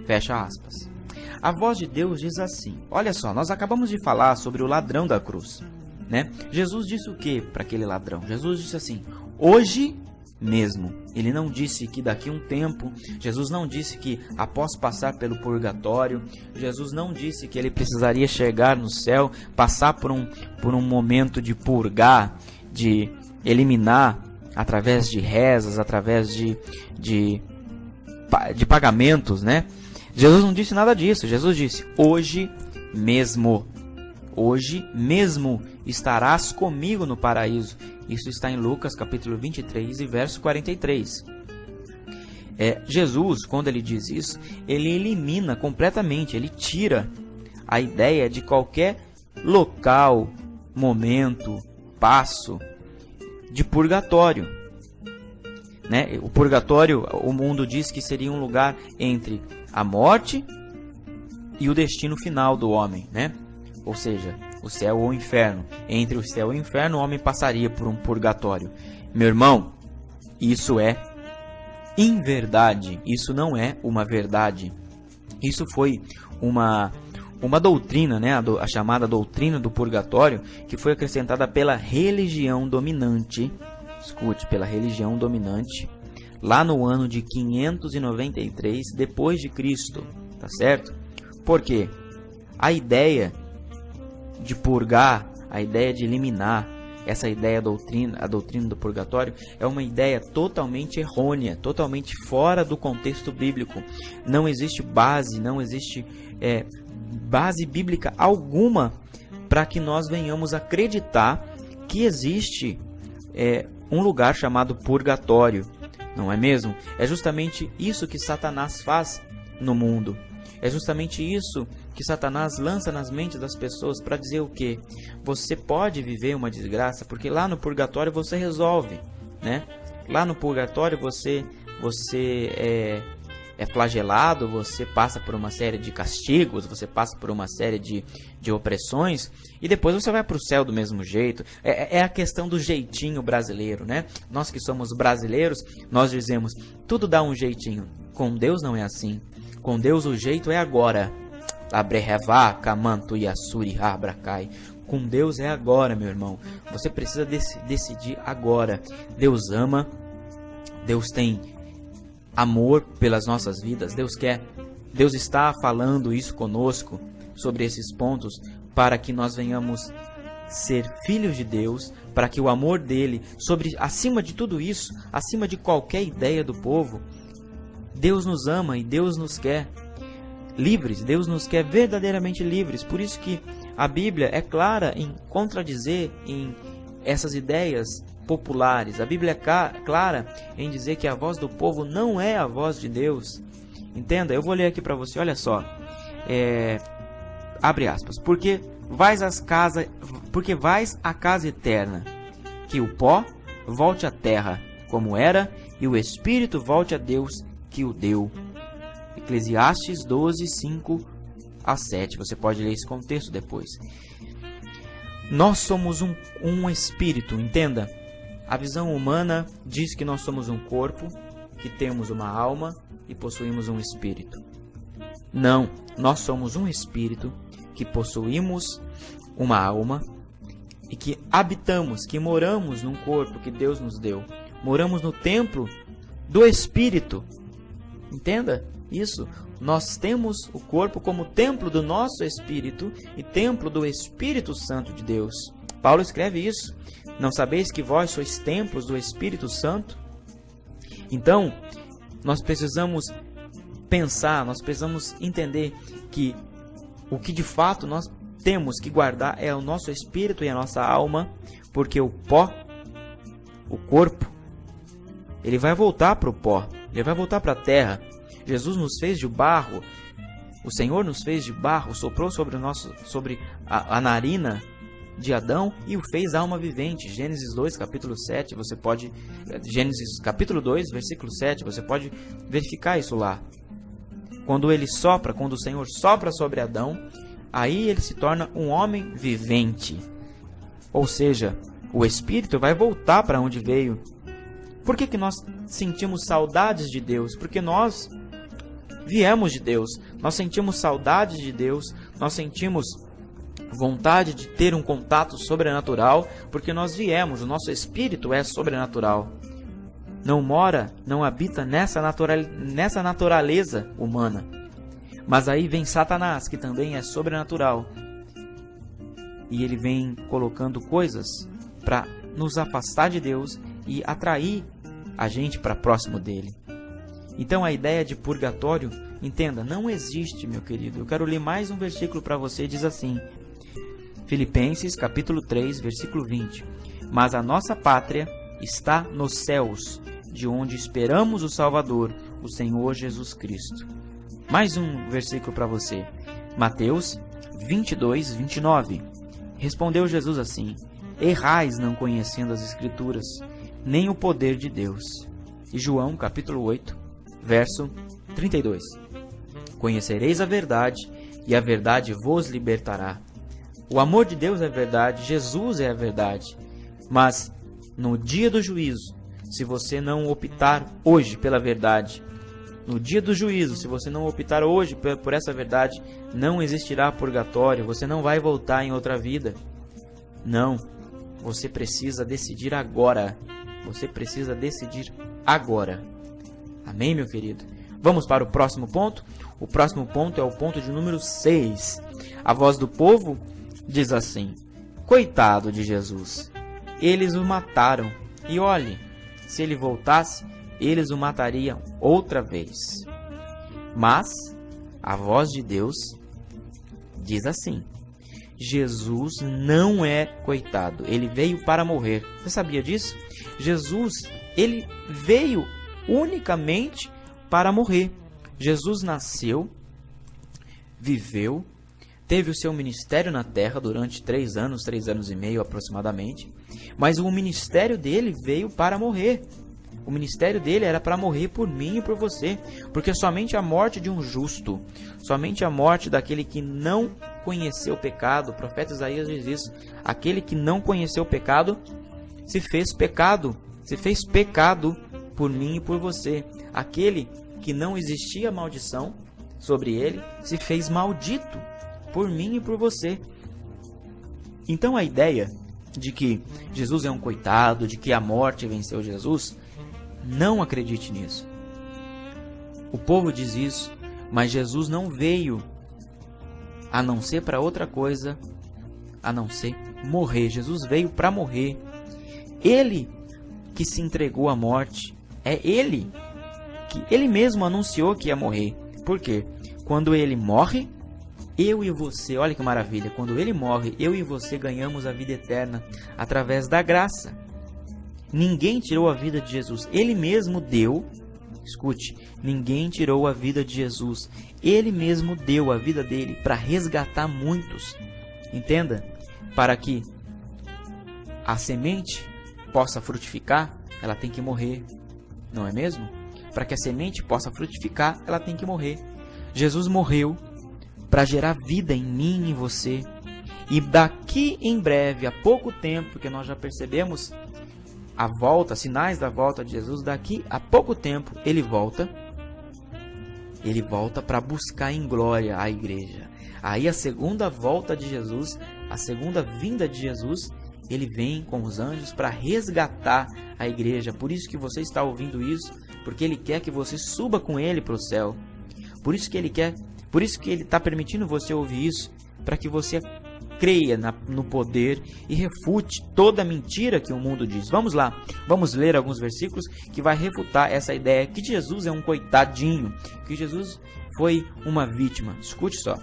Fecha aspas. A voz de Deus diz assim. Olha só, nós acabamos de falar sobre o ladrão da cruz, né? Jesus disse o que para aquele ladrão? Jesus disse assim, hoje mesmo. Ele não disse que daqui a um tempo. Jesus não disse que após passar pelo purgatório. Jesus não disse que ele precisaria chegar no céu, passar por um momento de purgar, de eliminar através de rezas, através de pagamentos, né? Jesus não disse nada disso. Jesus disse, hoje mesmo estarás comigo no paraíso. Isso está em Lucas capítulo 23 e verso 43. Jesus, quando ele diz isso, ele elimina completamente, ele tira a ideia de qualquer local, momento, passo de purgatório, né? O purgatório, o mundo diz que seria um lugar entre a morte e o destino final do homem, né? Ou seja, o céu ou o inferno. Entre o céu e o inferno, o homem passaria por um purgatório. Meu irmão, isso é inverdade. Isso não é uma verdade. Isso foi uma doutrina, né? A chamada doutrina do purgatório, que foi acrescentada pela religião dominante. Escute, pela religião dominante, lá no ano de 593 depois de Cristo, tá certo? Por quê? A ideia de purgar, a ideia de eliminar, essa ideia, a doutrina do purgatório, é uma ideia totalmente errônea, totalmente fora do contexto bíblico. Não existe base, base bíblica alguma para que nós venhamos acreditar que existe um lugar chamado purgatório, não é mesmo? É justamente isso que Satanás faz no mundo. É justamente isso que Satanás lança nas mentes das pessoas para dizer o quê? Você pode viver uma desgraça, porque lá no purgatório você resolve, né? Lá no purgatório você é flagelado, você passa por uma série de castigos, você passa por uma série de opressões, e depois você vai para o céu do mesmo jeito. É a questão do jeitinho brasileiro, né? Nós que somos brasileiros, nós dizemos, tudo dá um jeitinho. Com Deus não é assim. Com Deus o jeito é agora. Abrehevá, Kamantu, Yasuri, Abracai. Com Deus é agora, meu irmão. Você precisa decidir agora. Deus ama. Deus tem amor pelas nossas vidas. Deus está falando isso conosco, sobre esses pontos, para que nós venhamos ser filhos de Deus, para que o amor dele, acima de tudo isso, acima de qualquer ideia do povo, Deus nos ama e Deus nos quer livres, Deus nos quer verdadeiramente livres. Por isso que a Bíblia é clara em contradizer em essas ideias populares. A Bíblia é clara em dizer que a voz do povo não é a voz de Deus. Entenda, eu vou ler aqui para você, olha só. Abre aspas. Porque vais à casa eterna, que o pó volte à terra, como era, e o espírito volte a Deus, que o deu. Eclesiastes 12, 5 a 7. Você pode ler esse contexto depois. Nós somos um espírito, entenda. A visão humana diz que nós somos um corpo, que temos uma alma e possuímos um espírito. Não, nós somos um espírito, que possuímos uma alma e que habitamos, que moramos num corpo que Deus nos deu. Moramos no templo do Espírito. Entenda isso. Nós temos o corpo como templo do nosso Espírito e templo do Espírito Santo de Deus. Paulo escreve isso. Não sabeis que vós sois templos do Espírito Santo? Então, nós precisamos pensar, nós precisamos entender que o que de fato nós temos que guardar é o nosso espírito e a nossa alma, porque o pó, o corpo, ele vai voltar para o pó, ele vai voltar para a terra. Jesus nos fez de barro, o Senhor nos fez de barro, soprou sobre a narina de Adão e o fez alma vivente. Gênesis 2, capítulo 7, Gênesis capítulo 2, versículo 7, você pode verificar isso lá. Quando o Senhor sopra sobre Adão, aí ele se torna um homem vivente. Ou seja, o Espírito vai voltar para onde veio. Por que nós sentimos saudades de Deus? Porque nós viemos de Deus. Nós sentimos saudades de Deus. Nós sentimos vontade de ter um contato sobrenatural, porque nós viemos. O nosso Espírito é sobrenatural. Não habita nessa naturaleza humana. Mas aí vem Satanás, que também é sobrenatural. E ele vem colocando coisas para nos afastar de Deus e atrair a gente para próximo dele. Então a ideia de purgatório, entenda, não existe, meu querido. Eu quero ler mais um versículo para você, diz assim, Filipenses capítulo 3, versículo 20. Mas a nossa pátria está nos céus, de onde esperamos o Salvador, o Senhor Jesus Cristo. Mais um versículo para você. Mateus 22, 29. Respondeu Jesus assim: errais não conhecendo as Escrituras, nem o poder de Deus. E João, capítulo 8, verso 32. Conhecereis a verdade, e a verdade vos libertará. O amor de Deus é verdade, Jesus é a verdade. Mas, no dia do juízo, se você não optar hoje pela verdade, no dia do juízo, se você não optar hoje por essa verdade, não existirá purgatório, você não vai voltar em outra vida. Não, você precisa decidir agora. Você precisa decidir agora. Amém, meu querido? Vamos para o próximo ponto? O próximo ponto é o ponto de número 6. A voz do povo diz assim: coitado de Jesus, eles o mataram. E olhe, se ele voltasse, eles o matariam outra vez. Mas a voz de Deus diz assim: Jesus não é coitado, ele veio para morrer. Você sabia disso? Jesus, ele veio unicamente para morrer. Jesus nasceu, viveu, teve o seu ministério na terra durante 3 anos e meio aproximadamente, mas o ministério dele veio para morrer. O ministério dele era para morrer por mim e por você, porque somente a morte de um justo, somente a morte daquele que não conheceu o pecado, o profeta Isaías diz isso, aquele que não conheceu o pecado se fez pecado por mim e por você. Aquele que não existia maldição sobre ele se fez maldito por mim e por você. Então a ideia de que Jesus é um coitado, de que a morte venceu Jesus, não acredite nisso. O povo diz isso, mas Jesus não veio a não ser para outra coisa, a não ser morrer. Jesus veio para morrer. Ele que se entregou à morte, é ele que ele mesmo anunciou que ia morrer. Por quê? Quando ele morre, eu e você, olha que maravilha, quando ele morre, eu e você ganhamos a vida eterna através da graça. Ninguém tirou a vida de Jesus, ele mesmo deu. Escute, ninguém tirou a vida de Jesus, ele mesmo deu a vida dele para resgatar muitos. Entenda? Para que a semente possa frutificar, ela tem que morrer, não é mesmo? Para que a semente possa frutificar, ela tem que morrer. Jesus morreu para gerar vida em mim e em você. E daqui em breve, há pouco tempo, que nós já percebemos a volta, sinais da volta de Jesus, daqui a pouco tempo ele volta para buscar em glória a igreja. Aí a segunda volta de Jesus, a segunda vinda de Jesus, ele vem com os anjos para resgatar a igreja. Por isso que você está ouvindo isso, porque ele quer que você suba com ele para o céu. Por isso que ele está permitindo você ouvir isso, para que você creia no poder e refute toda a mentira que o mundo diz. Vamos lá, vamos ler alguns versículos que vai refutar essa ideia que Jesus é um coitadinho, que Jesus foi uma vítima. Escute só.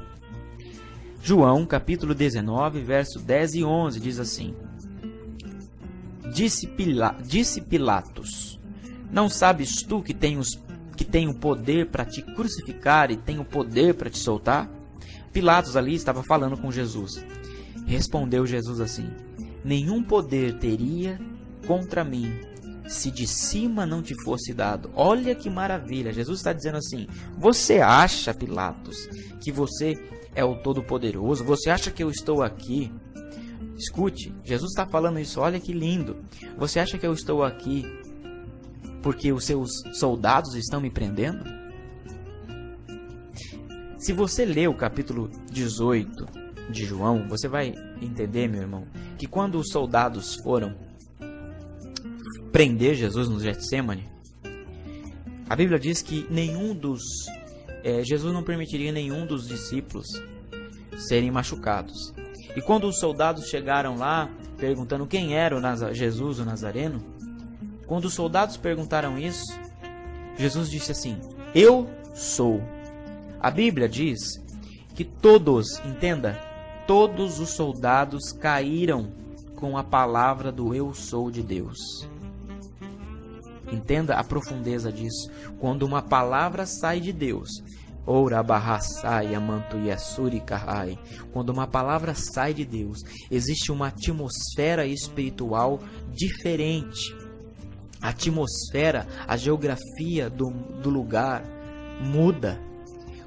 João, capítulo 19, verso 10 e 11, diz assim: Disse Pilatos: não sabes tu que tem o poder para te crucificar e tem o poder para te soltar? Pilatos ali estava falando com Jesus. Respondeu Jesus assim: nenhum poder teria contra mim, se de cima não te fosse dado. Olha que maravilha, Jesus está dizendo assim: você acha, Pilatos, que você é o Todo-Poderoso? Você acha que eu estou aqui? Escute, Jesus está falando isso, olha que lindo. Você acha que eu estou aqui porque os seus soldados estão me prendendo? Se você ler o capítulo 18 de João, você vai entender, meu irmão, que quando os soldados foram prender Jesus no Getsêmani, a Bíblia diz que Jesus não permitiria nenhum dos discípulos serem machucados. E quando os soldados chegaram lá, perguntando quem era Jesus, o Nazareno, quando os soldados perguntaram isso, Jesus disse assim: eu sou. A Bíblia diz que todos os soldados caíram com a palavra do eu sou de Deus. Entenda a profundeza disso. Quando uma palavra sai de Deus, quando uma palavra sai de Deus, existe uma atmosfera espiritual diferente. A atmosfera, a geografia do lugar muda.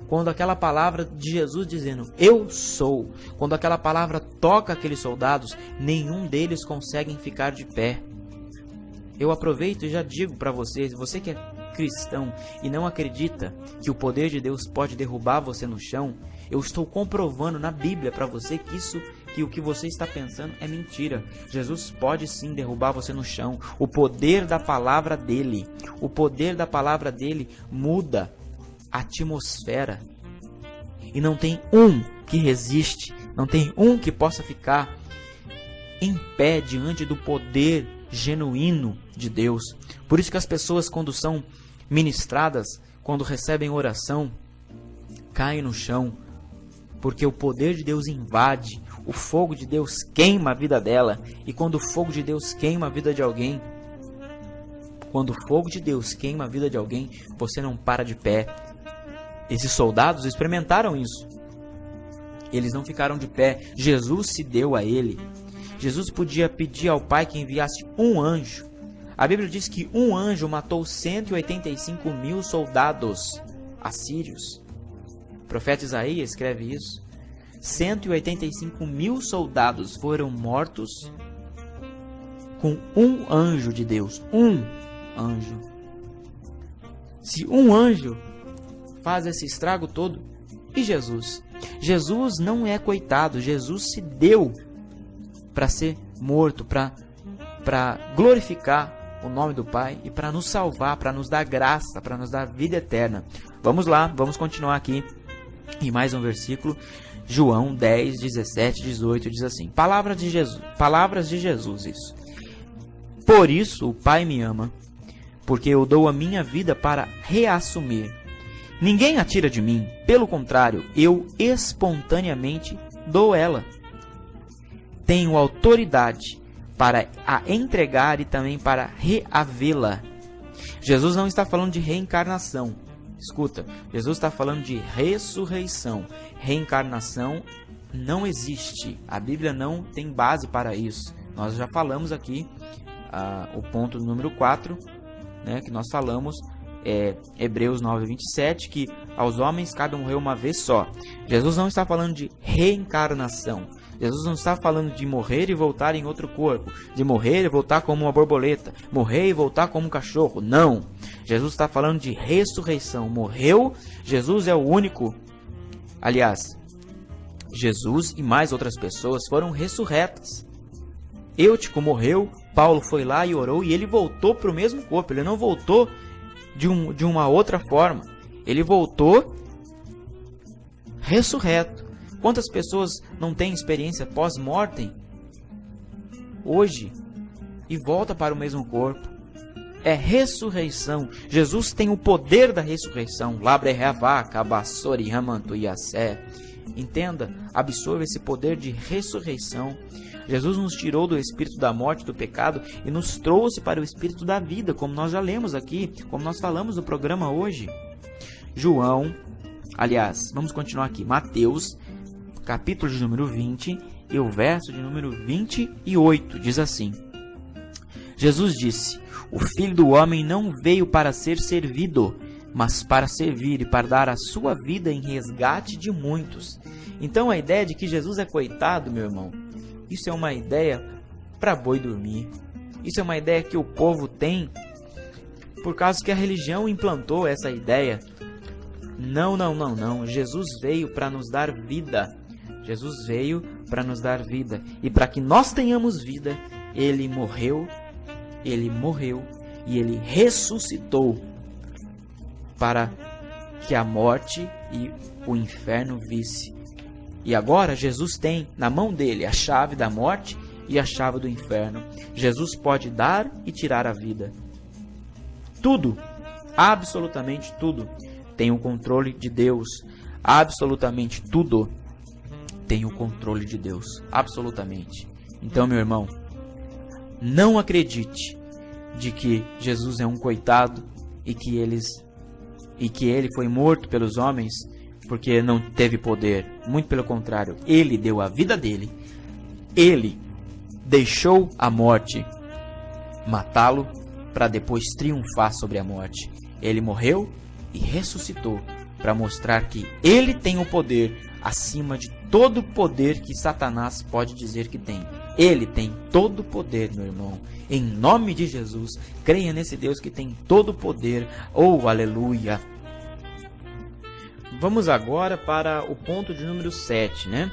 Quando aquela palavra de Jesus dizendo, eu sou, quando aquela palavra toca aqueles soldados, nenhum deles conseguem ficar de pé. Eu aproveito e já digo para vocês, você que é cristão e não acredita que o poder de Deus pode derrubar você no chão, eu estou comprovando na Bíblia para você que o que você está pensando é mentira. Jesus pode sim derrubar você no chão. O poder da palavra dele, muda a atmosfera. E não tem um que resiste, não tem um que possa ficar em pé diante do poder genuíno de Deus. Por isso que as pessoas, quando são ministradas, quando recebem oração, caem no chão, porque o poder de Deus invade, o fogo de Deus queima a vida dela. E quando o fogo de Deus queima a vida de alguém, você não para de pé. Esses soldados experimentaram isso. Eles não ficaram de pé. Jesus se deu a ele. Jesus podia pedir ao Pai que enviasse um anjo. A Bíblia diz que um anjo matou 185 mil soldados assírios. O profeta Isaías escreve isso. 185 mil soldados foram mortos com um anjo de Deus. Um anjo. Se um anjo faz esse estrago todo, e Jesus? Jesus não é coitado. Jesus se deu para ser morto, para glorificar o nome do Pai e para nos salvar, para nos dar graça, para nos dar vida eterna. Vamos lá, vamos continuar aqui em mais um versículo. João 10, 17, 18 diz assim: palavras de Jesus, isso. Por isso o Pai me ama, porque eu dou a minha vida para reassumir. Ninguém a tira de mim, pelo contrário, eu espontaneamente dou ela. Tenho autoridade para a entregar e também para reavê-la. Jesus não está falando de reencarnação. Escuta, Jesus está falando de ressurreição. Reencarnação não existe. A Bíblia não tem base para isso. Nós já falamos aqui, o ponto número 4, né, que nós falamos, Hebreus 9, 27, que aos homens cabe morrer uma vez só. Jesus não está falando de reencarnação. Jesus não está falando de morrer e voltar em outro corpo, de morrer e voltar como uma borboleta, morrer e voltar como um cachorro. Não. Jesus está falando de ressurreição. Morreu, Jesus é o único. Aliás, Jesus e mais outras pessoas foram ressurretas. Eutico morreu, Paulo foi lá e orou e ele voltou para o mesmo corpo. Ele não voltou de uma outra forma. Ele voltou ressurreto. Quantas pessoas não têm experiência pós-mortem hoje e volta para o mesmo corpo? É ressurreição. Jesus tem o poder da ressurreição. Entenda, absorva esse poder de ressurreição. Jesus nos tirou do espírito da morte, do pecado, e nos trouxe para o espírito da vida, como nós já lemos aqui, como nós falamos no programa hoje. Vamos continuar aqui. Mateus, capítulo de número 20 e o verso de número 28, diz assim: Jesus disse: o Filho do Homem não veio para ser servido, mas para servir e para dar a sua vida em resgate de muitos. Então a ideia de que Jesus é coitado, meu irmão, isso é uma ideia para boi dormir. Isso é uma ideia que o povo tem por causa que a religião implantou essa ideia. Não. Jesus veio para nos dar vida. Jesus veio para nos dar vida. E para que nós tenhamos vida, Ele morreu e Ele ressuscitou para que a morte e o inferno visse. E agora Jesus tem na mão dele a chave da morte e a chave do inferno. Jesus pode dar e tirar a vida. Tudo, absolutamente tudo, tem o controle de Deus. Absolutamente tudo tem o controle de Deus. Absolutamente. Então, meu irmão, não acredite de que Jesus é um coitado e que ele foi morto pelos homens porque não teve poder. Muito pelo contrário, ele deu a vida dele. Ele deixou a morte matá-lo para depois triunfar sobre a morte. Ele morreu e ressuscitou para mostrar que ele tem o poder acima de todo o poder que Satanás pode dizer que tem. Ele tem todo o poder, meu irmão. Em nome de Jesus, creia nesse Deus que tem todo o poder. Oh, aleluia! Vamos agora para o ponto de número 7, né?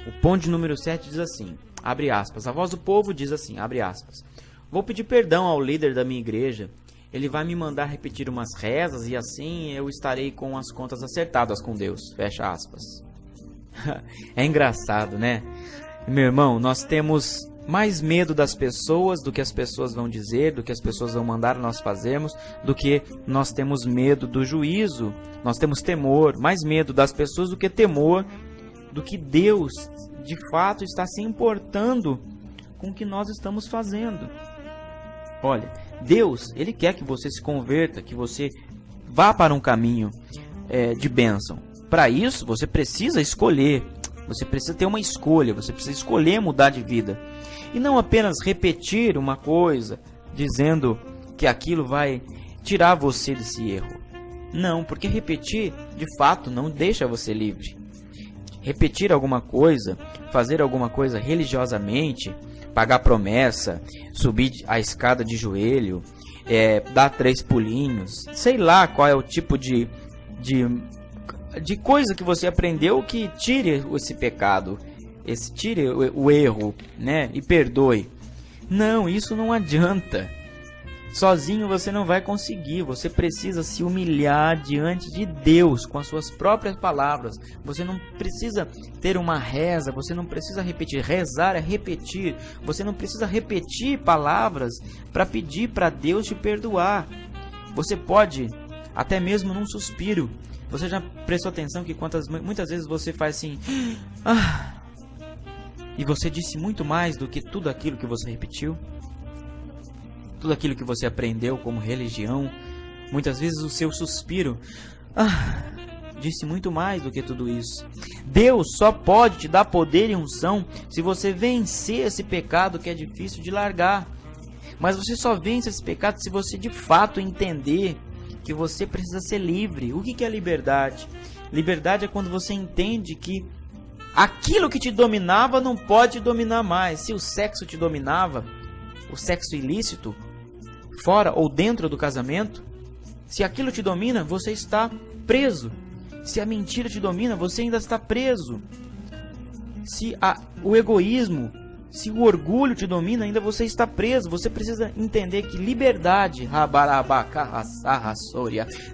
O ponto de número 7 diz assim, abre aspas, a voz do povo diz assim, abre aspas, vou pedir perdão ao líder da minha igreja, ele vai me mandar repetir umas rezas e assim eu estarei com as contas acertadas com Deus, fecha aspas. É engraçado, né? Meu irmão, nós temos mais medo das pessoas, do que as pessoas vão dizer, do que as pessoas vão mandar nós fazermos, do que nós temos medo do juízo. Nós temos temor, mais medo das pessoas do que temor do que Deus, de fato, está se importando com o que nós estamos fazendo. Olha, Deus, Ele quer que você se converta, que você vá para um caminho de bênção. Para isso, você precisa escolher. Você precisa ter uma escolha, você precisa escolher mudar de vida. E não apenas repetir uma coisa, dizendo que aquilo vai tirar você desse erro. Não, porque repetir, de fato, não deixa você livre. Repetir alguma coisa, fazer alguma coisa religiosamente, pagar promessa, subir a escada de joelho, dar 3 pulinhos, sei lá qual é o tipo de coisa que você aprendeu que tire esse pecado, tire o erro, né? E perdoe. Não, isso não adianta. Sozinho você não vai conseguir. Você precisa se humilhar diante de Deus com as suas próprias palavras. Você não precisa ter uma reza, você não precisa repetir. Rezar é repetir. Você não precisa repetir palavras para pedir para Deus te perdoar. Você pode, até mesmo num suspiro. Você já prestou atenção que muitas vezes você faz assim, e você disse muito mais do que tudo aquilo que você repetiu? Tudo aquilo que você aprendeu como religião? Muitas vezes o seu suspiro disse muito mais do que tudo isso. Deus só pode te dar poder e unção se você vencer esse pecado que é difícil de largar. Mas você só vence esse pecado se você de fato entender que você precisa ser livre. O que é liberdade? Liberdade é quando você entende que aquilo que te dominava não pode te dominar mais. Se o sexo te dominava, o sexo ilícito, fora ou dentro do casamento, se aquilo te domina, você está preso. Se a mentira te domina, você ainda está preso. Se o egoísmo, se o orgulho te domina, ainda você está preso. Você precisa entender que liberdade,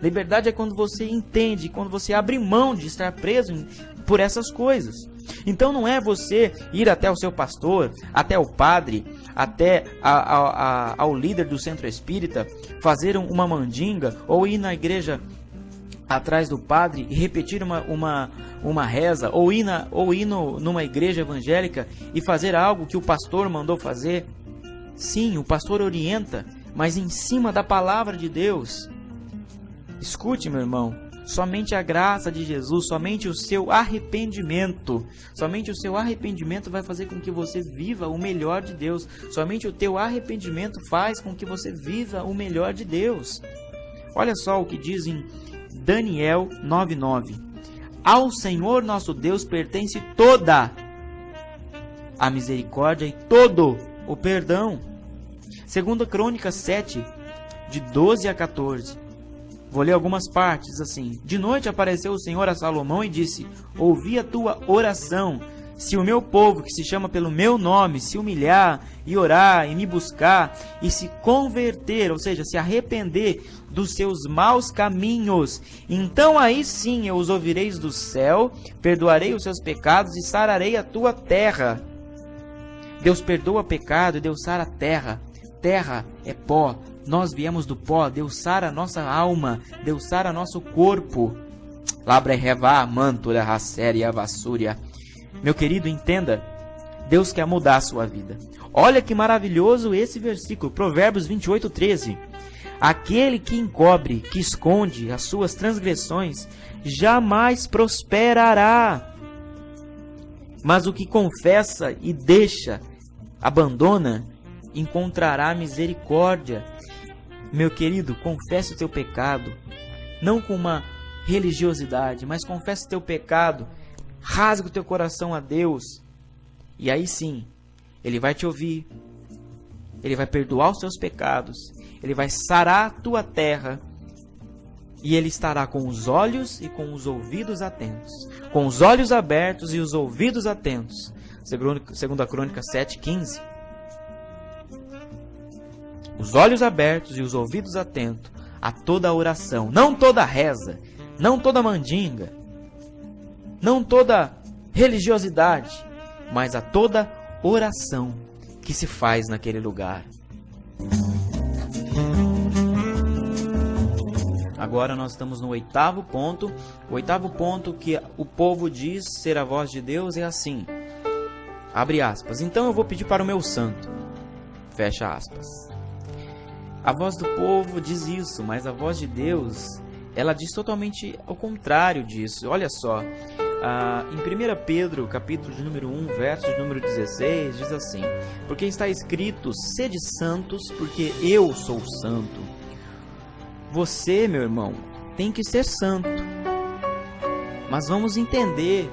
liberdade é quando você entende, quando você abre mão de estar preso por essas coisas. Então não é você ir até o seu pastor, até o padre, até ao líder do centro espírita, fazer uma mandinga, ou ir na igreja atrás do padre e repetir uma reza, ou ir numa igreja evangélica e fazer algo que o pastor mandou fazer. Sim, o pastor orienta, mas em cima da palavra de Deus. Escute, meu irmão, somente a graça de Jesus, somente o seu arrependimento vai fazer com que você viva o melhor de Deus. Somente o teu arrependimento faz com que você viva o melhor de Deus. Olha só o que diz em Daniel 9:9. Ao Senhor nosso Deus pertence toda a misericórdia e todo o perdão. 2 Crônicas 7, de 12 a 14. Vou ler algumas partes assim. De noite apareceu o Senhor a Salomão e disse: ouvi a tua oração. Se o meu povo, que se chama pelo meu nome, se humilhar e orar e me buscar e se converter, ou seja, se arrepender dos seus maus caminhos, então aí sim eu os ouvirei do céu, perdoarei os seus pecados e sararei a tua terra. Deus perdoa pecado e Deus sara a terra. Terra é pó. Nós viemos do pó. Deus sara a nossa alma. Deus sara nosso corpo. Labre revá, mantura, raséria, vassúria. Meu querido, entenda. Deus quer mudar a sua vida. Olha que maravilhoso esse versículo, Provérbios 28:13. Aquele que encobre, que esconde as suas transgressões, jamais prosperará. Mas o que confessa e deixa, abandona, encontrará misericórdia. Meu querido, confesse o teu pecado, não com uma religiosidade, mas confesse o teu pecado, rasga o teu coração a Deus, e aí sim, Ele vai te ouvir, Ele vai perdoar os teus pecados, Ele vai sarar a tua terra, e Ele estará com os olhos e com os ouvidos atentos, com os olhos abertos e os ouvidos atentos. 2 Crônicas 7:15. Os olhos abertos e os ouvidos atentos a toda oração, não toda reza, não toda mandinga, não toda religiosidade, mas a toda oração que se faz naquele lugar. Agora nós estamos no 8º ponto. O 8º ponto que o povo diz ser a voz de Deus é assim, abre aspas, então eu vou pedir para o meu santo, fecha aspas. A voz do povo diz isso, mas a voz de Deus, ela diz totalmente ao contrário disso. Olha só, em 1 Pedro, capítulo de número 1, verso de número 16, diz assim, porque está escrito, sede santos, porque eu sou santo. Você, meu irmão, tem que ser santo. Mas vamos entender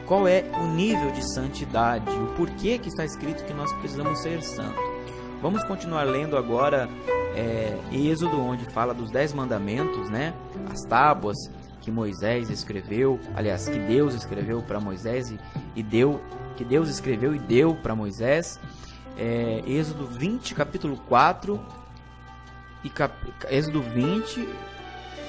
qual é o nível de santidade, o porquê que está escrito que nós precisamos ser santos. Vamos continuar lendo agora Êxodo, onde fala dos 10 mandamentos, né? As tábuas que Moisés escreveu, aliás, que Deus escreveu para Moisés que Deus escreveu e deu para Moisés. Êxodo 20, capítulo 4 e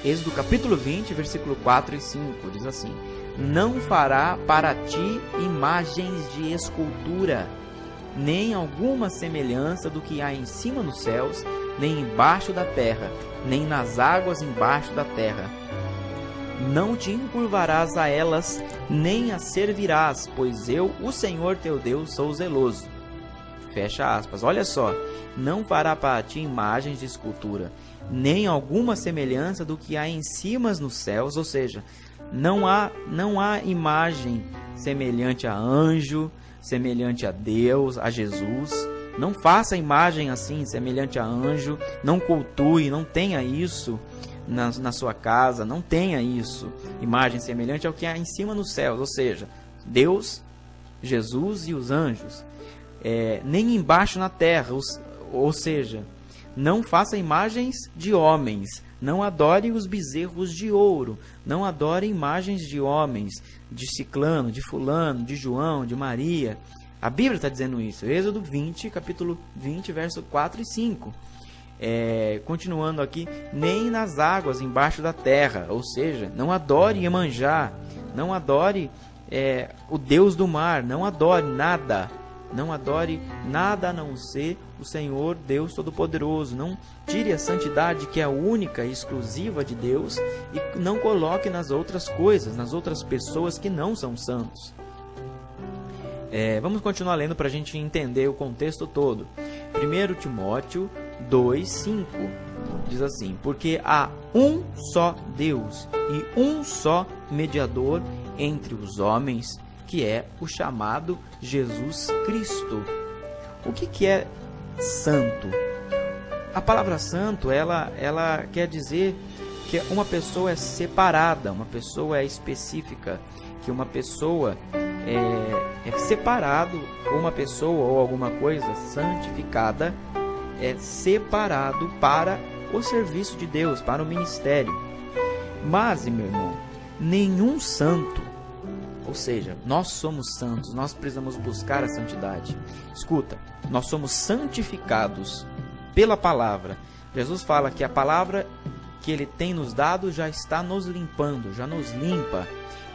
Êxodo capítulo 20, versículo 4 e 5, diz assim: não fará para ti imagens de escultura, nem alguma semelhança do que há em cima nos céus, nem embaixo da terra, nem nas águas embaixo da terra. Não te encurvarás a elas, nem as servirás, pois eu, o Senhor teu Deus, sou zeloso. Fecha aspas. Olha só, não fará para ti imagens de escultura, nem alguma semelhança do que há em cima nos céus, ou seja, não há imagem semelhante a anjo, semelhante a Deus, a Jesus. Não faça imagem assim, semelhante a anjo. Não cultue, não tenha isso na sua casa. Não tenha isso. Imagem semelhante ao que há em cima nos céus. Ou seja, Deus, Jesus e os anjos. Nem embaixo na terra. Ou seja, não faça imagens de homens. Não adore os bezerros de ouro. Não adore imagens de homens, de ciclano, de fulano, de João, de Maria. A Bíblia está dizendo isso. Êxodo 20, capítulo 20, verso 4 e 5. Continuando aqui, nem nas águas embaixo da terra. Ou seja, não adore Iemanjá. Não adore o Deus do mar. Não adore nada. Não adore nada a não ser o Senhor Deus Todo-Poderoso. Não tire a santidade que é a única e exclusiva de Deus e não coloque nas outras coisas, nas outras pessoas que não são santos. Vamos continuar lendo para a gente entender o contexto todo. 1 Timóteo 2:5 diz assim: porque há um só Deus e um só mediador entre os homens, que é o chamado Jesus Cristo. O que é santo? A palavra santo, ela quer dizer que uma pessoa é separada, uma pessoa é específica, que uma pessoa é separado, ou uma pessoa ou alguma coisa santificada é separado para o serviço de Deus, para o ministério. Mas, meu irmão, nenhum santo, ou seja, nós somos santos, nós precisamos buscar a santidade. Escuta, nós somos santificados pela palavra. Jesus fala que a palavra que Ele tem nos dado já está nos limpando, já nos limpa.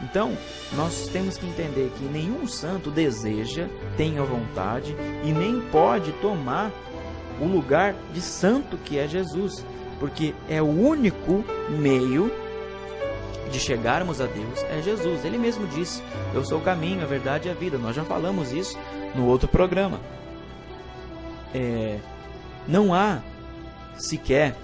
Então, nós temos que entender que nenhum santo deseja, tem a vontade e nem pode tomar o lugar de santo que é Jesus, porque é o único meio de chegarmos a Deus é Jesus. Ele mesmo disse: eu sou o caminho, a verdade e a vida. Nós já falamos isso no outro programa. Não há sequer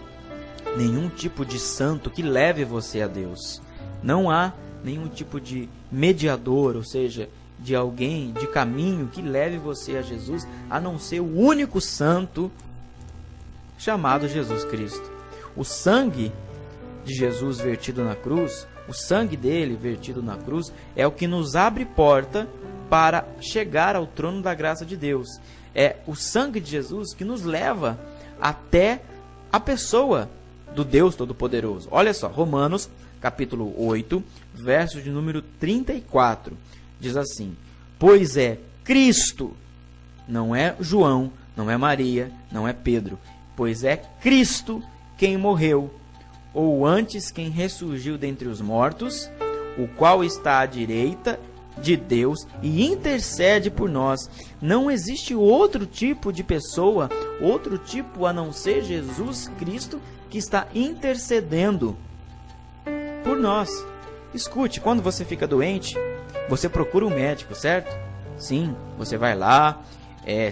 nenhum tipo de santo que leve você a Deus. Não há nenhum tipo de mediador, ou seja, de alguém, de caminho que leve você a Jesus, a não ser o único santo chamado Jesus Cristo. O sangue de Jesus vertido na cruz, o sangue dele vertido na cruz, é o que nos abre porta para chegar ao trono da graça de Deus. É o sangue de Jesus que nos leva até a pessoa do Deus Todo-Poderoso. Olha só, Romanos capítulo 8, verso de número 34, diz assim: pois é Cristo, não é João, não é Maria, não é Pedro, pois é Cristo quem morreu, ou antes quem ressurgiu dentre os mortos, o qual está à direita de Deus e intercede por nós. Não existe outro tipo de pessoa, outro tipo a não ser Jesus Cristo, que está intercedendo por nós. Escute, quando você fica doente, você procura um médico, certo? Sim, você vai lá.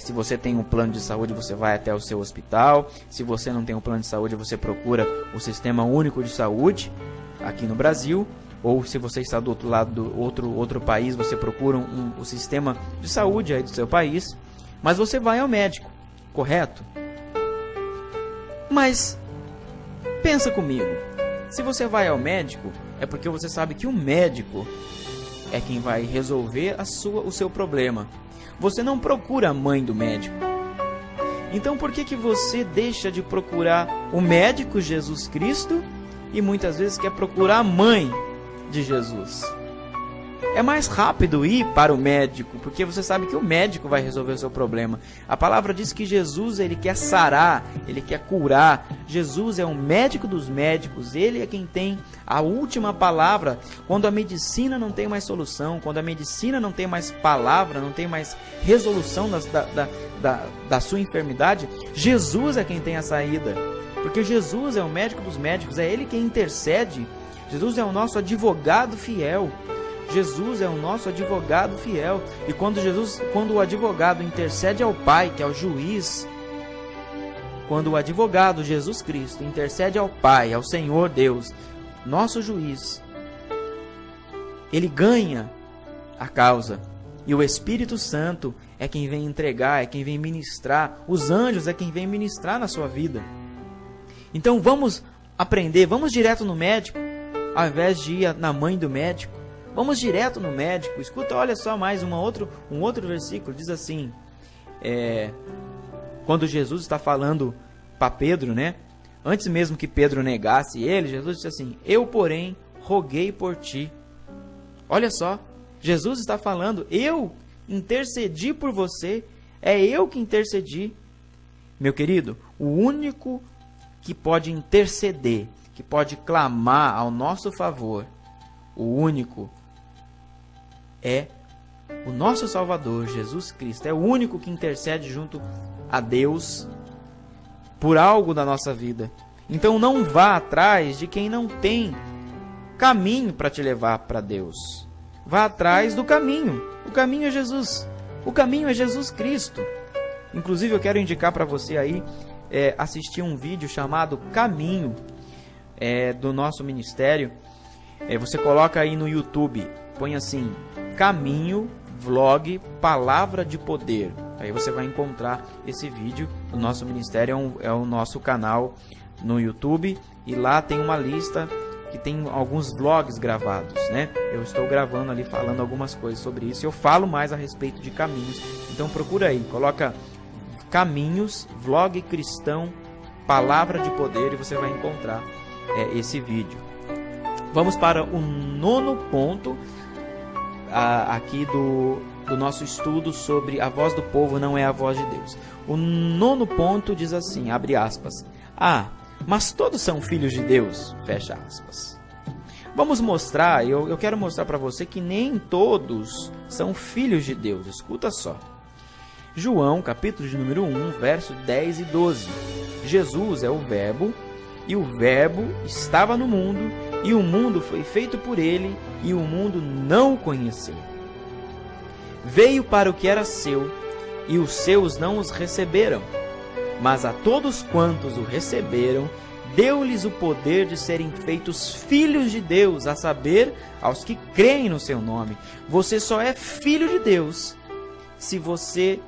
Se você tem um plano de saúde, você vai até o seu hospital. Se você não tem um plano de saúde, você procura o Sistema Único de Saúde aqui no Brasil. Ou se você está do outro lado do outro país, você procura o sistema de saúde aí do seu país. Mas você vai ao médico, correto? Mas pensa comigo, se você vai ao médico, é porque você sabe que o médico é quem vai resolver o seu problema. Você não procura a mãe do médico. Então por que você deixa de procurar o médico Jesus Cristo e muitas vezes quer procurar a mãe de Jesus? É mais rápido ir para o médico, porque você sabe que o médico vai resolver o seu problema. A palavra diz que Jesus, ele quer sarar, ele quer curar. Jesus é o médico dos médicos, ele é quem tem a última palavra. Quando a medicina não tem mais solução, quando a medicina não tem mais palavra, não tem mais resolução da sua enfermidade, Jesus é quem tem a saída. Porque Jesus é o médico dos médicos, é ele quem intercede. Jesus é o nosso advogado fiel. Jesus é o nosso advogado fiel. E quando o advogado intercede ao Pai, que é o juiz, quando o advogado Jesus Cristo intercede ao Pai, ao Senhor Deus, nosso juiz, ele ganha a causa. E o Espírito Santo é quem vem entregar, é quem vem ministrar. Os anjos é quem vem ministrar na sua vida. Então vamos aprender, vamos direto no médico, ao invés de ir na mãe do médico. Vamos direto no médico. Escuta, olha só mais um outro versículo. Diz assim, quando Jesus está falando para Pedro, né? Antes mesmo que Pedro negasse ele, Jesus disse assim: eu, porém, roguei por ti. Olha só, Jesus está falando: eu intercedi por você. É eu que intercedi. Meu querido, o único que pode interceder, que pode clamar ao nosso favor, o único é o nosso Salvador, Jesus Cristo. É o único que intercede junto a Deus por algo da nossa vida. Então não vá atrás de quem não tem caminho para te levar para Deus. Vá atrás do caminho. O caminho é Jesus. O caminho é Jesus Cristo. Inclusive eu quero indicar para você aí assistir um vídeo chamado Caminho, do nosso ministério. Você coloca aí no YouTube, põe assim: Caminho, Vlog, Palavra de Poder. Aí você vai encontrar esse vídeo. O nosso ministério é o nosso canal no YouTube. E lá tem uma lista que tem alguns vlogs gravados, né? Eu estou gravando ali, falando algumas coisas sobre isso. Eu falo mais a respeito de caminhos. Então procura aí, coloca Caminhos, Vlog Cristão, Palavra de Poder, e você vai encontrar esse vídeo. Vamos para o 9º ponto aqui do nosso estudo sobre a voz do povo não é a voz de Deus. O 9º ponto diz assim, abre aspas: mas todos são filhos de Deus, fecha aspas. Vamos mostrar, eu quero mostrar para você que nem todos são filhos de Deus. Escuta só. João, capítulo de número 1, verso 10 e 12. Jesus é o Verbo, e o Verbo estava no mundo, e o mundo foi feito por ele, e o mundo não o conheceu. Veio para o que era seu, e os seus não os receberam. Mas a todos quantos o receberam, deu-lhes o poder de serem feitos filhos de Deus, a saber, aos que creem no seu nome. Você só é filho de Deus se você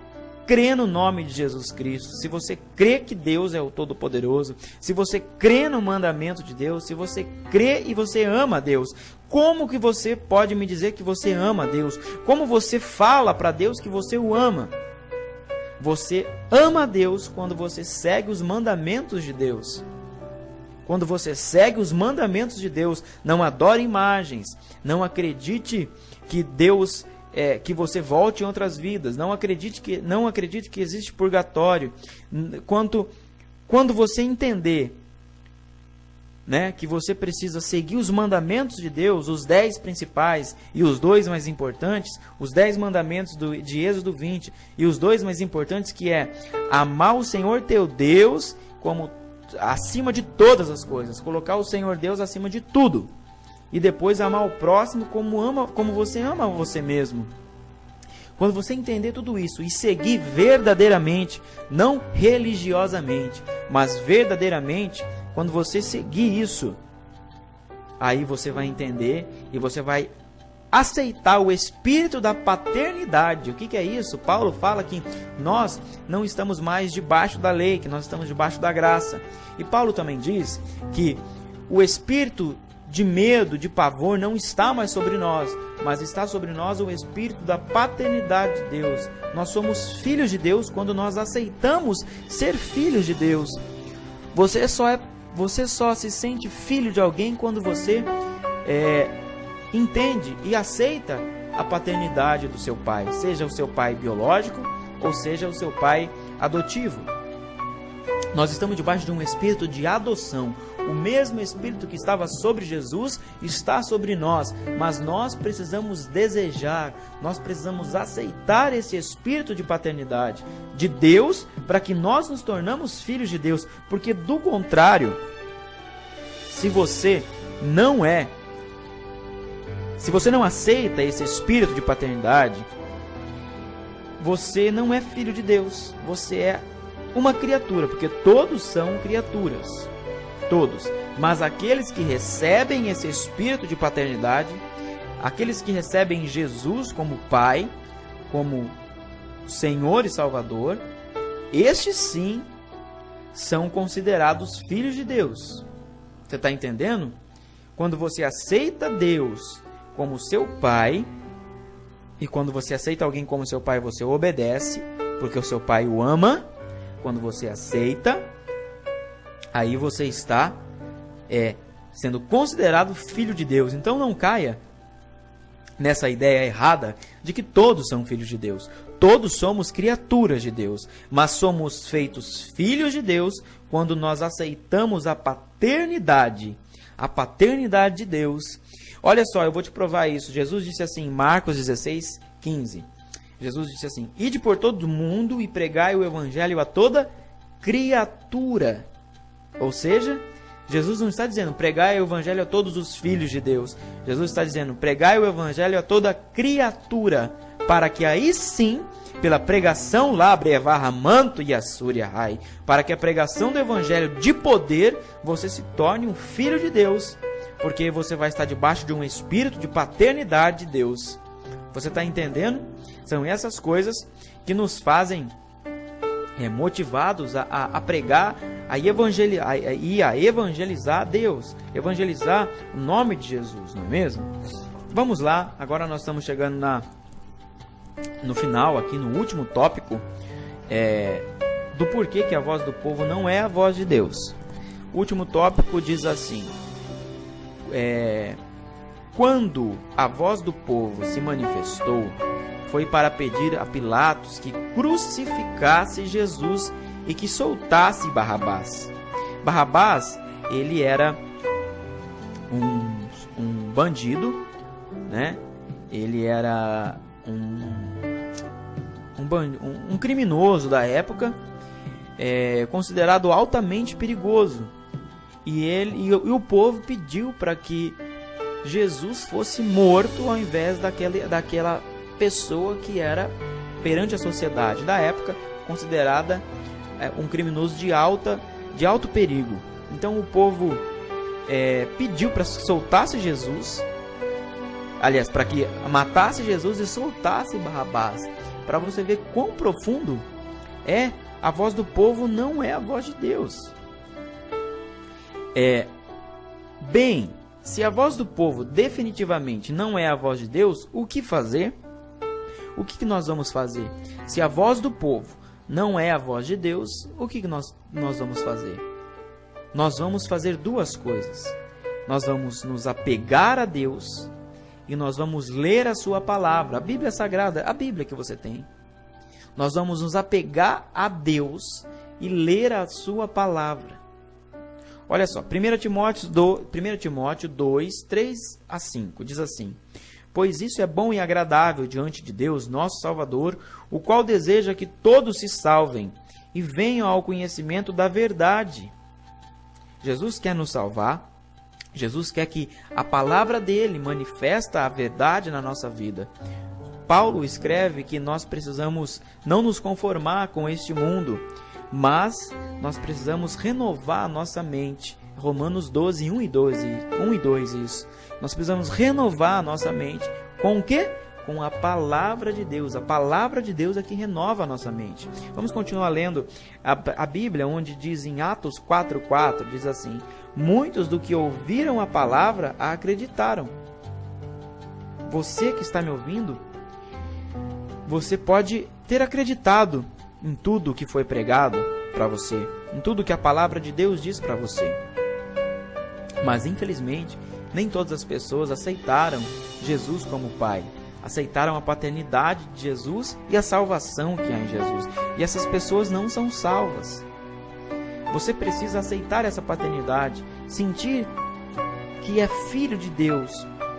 crê no nome de Jesus Cristo, se você crê que Deus é o Todo-Poderoso, se você crê no mandamento de Deus, se você crê e você ama a Deus. Como que você pode me dizer que você ama a Deus? Como você fala para Deus que você o ama? Você ama a Deus quando você segue os mandamentos de Deus. Quando você segue os mandamentos de Deus, não adore imagens, não acredite que Deus que você volte em outras vidas, não acredite que existe purgatório. Quando você entender, né, que você precisa seguir os mandamentos de Deus, os 10 principais e os 2 mais importantes, os 10 mandamentos de Êxodo 20 e os 2 mais importantes, que é amar o Senhor teu Deus como acima de todas as coisas, colocar o Senhor Deus acima de tudo, e depois amar o próximo como você ama você mesmo. Quando você entender tudo isso e seguir verdadeiramente, não religiosamente, mas verdadeiramente, quando você seguir isso, aí você vai entender e você vai aceitar o espírito da paternidade. O que é isso? Paulo fala que nós não estamos mais debaixo da lei, que nós estamos debaixo da graça. E Paulo também diz que o espírito de medo, de pavor, não está mais sobre nós, mas está sobre nós o espírito da paternidade de Deus. Nós somos filhos de Deus quando nós aceitamos ser filhos de Deus. Você só se sente filho de alguém quando você entende e aceita a paternidade do seu pai, seja o seu pai biológico ou seja o seu pai adotivo. Nós estamos debaixo de um espírito de adoção. O mesmo espírito que estava sobre Jesus está sobre nós, mas nós precisamos desejar, nós precisamos aceitar esse espírito de paternidade de Deus para que nós nos tornamos filhos de Deus, porque do contrário, se você não aceita esse espírito de paternidade, você não é filho de Deus, você é uma criatura, porque todos são criaturas, todos, mas aqueles que recebem esse espírito de paternidade, aqueles que recebem Jesus como Pai, como Senhor e Salvador, estes sim são considerados filhos de Deus. Você está entendendo? Quando você aceita Deus como seu Pai, e quando você aceita alguém como seu Pai, você obedece, porque o seu Pai o ama. Quando você aceita, aí você está sendo considerado filho de Deus. Então não caia nessa ideia errada de que todos são filhos de Deus. Todos somos criaturas de Deus, mas somos feitos filhos de Deus quando nós aceitamos a paternidade de Deus. Olha só, eu vou te provar isso. Jesus disse assim em Marcos 16:15. Jesus disse assim: ide por todo mundo e pregai o evangelho a toda criatura. Ou seja, Jesus não está dizendo pregai o evangelho a todos os filhos de Deus. Jesus está dizendo pregai o evangelho a toda criatura, para que aí sim, pela pregação lá, brevarra manto e assúria rai, para que a pregação do evangelho de poder, você se torne um filho de Deus, porque você vai estar debaixo de um espírito de paternidade de Deus. Você está entendendo? São essas coisas que nos fazem motivados a pregar, a evangelizar Deus, evangelizar o nome de Jesus, não é mesmo? Vamos lá, agora nós estamos chegando no final, aqui no último tópico, do porquê que a voz do povo não é a voz de Deus. O último tópico diz assim: quando a voz do povo se manifestou, foi para pedir a Pilatos que crucificasse Jesus e que soltasse Barrabás. Barrabás, ele era um bandido, né? Ele era um criminoso da época, considerado altamente perigoso. E o povo pediu para que Jesus fosse morto ao invés daquela pessoa que era, perante a sociedade da época, considerada um criminoso de alto perigo. Então o povo pediu para que soltasse Jesus, aliás, para que matasse Jesus e soltasse Barrabás. Para você ver quão profundo a voz do povo não é a voz de Deus. Bem, se a voz do povo definitivamente não é a voz de Deus, o que fazer? O que nós vamos fazer? Se a voz do povo não é a voz de Deus, o que nós vamos fazer? Nós vamos fazer duas coisas. Nós vamos nos apegar a Deus e nós vamos ler a sua palavra, a Bíblia Sagrada, a Bíblia que você tem. Nós vamos nos apegar a Deus e ler a sua palavra. Olha só, 1 Timóteo 2, 3 a 5, diz assim: pois isso é bom e agradável diante de Deus, nosso Salvador, o qual deseja que todos se salvem e venham ao conhecimento da verdade. Jesus quer nos salvar. Jesus quer que a palavra dele manifesta a verdade na nossa vida. Paulo escreve que nós precisamos não nos conformar com este mundo, mas nós precisamos renovar a nossa mente. Romanos 12, 1 e 2, isso. Nós precisamos renovar a nossa mente. Com o quê? Com a palavra de Deus. A palavra de Deus é que renova a nossa mente. Vamos continuar lendo a Bíblia, onde diz em Atos 4:4, diz assim: muitos do que ouviram a palavra a acreditaram. Você que está me ouvindo, você pode ter acreditado em tudo que foi pregado para você, em tudo que a palavra de Deus diz para você. Mas infelizmente, nem todas as pessoas aceitaram Jesus como Pai, aceitaram a paternidade de Jesus e a salvação que há em Jesus. E essas pessoas não são salvas. Você precisa aceitar essa paternidade, sentir que é filho de Deus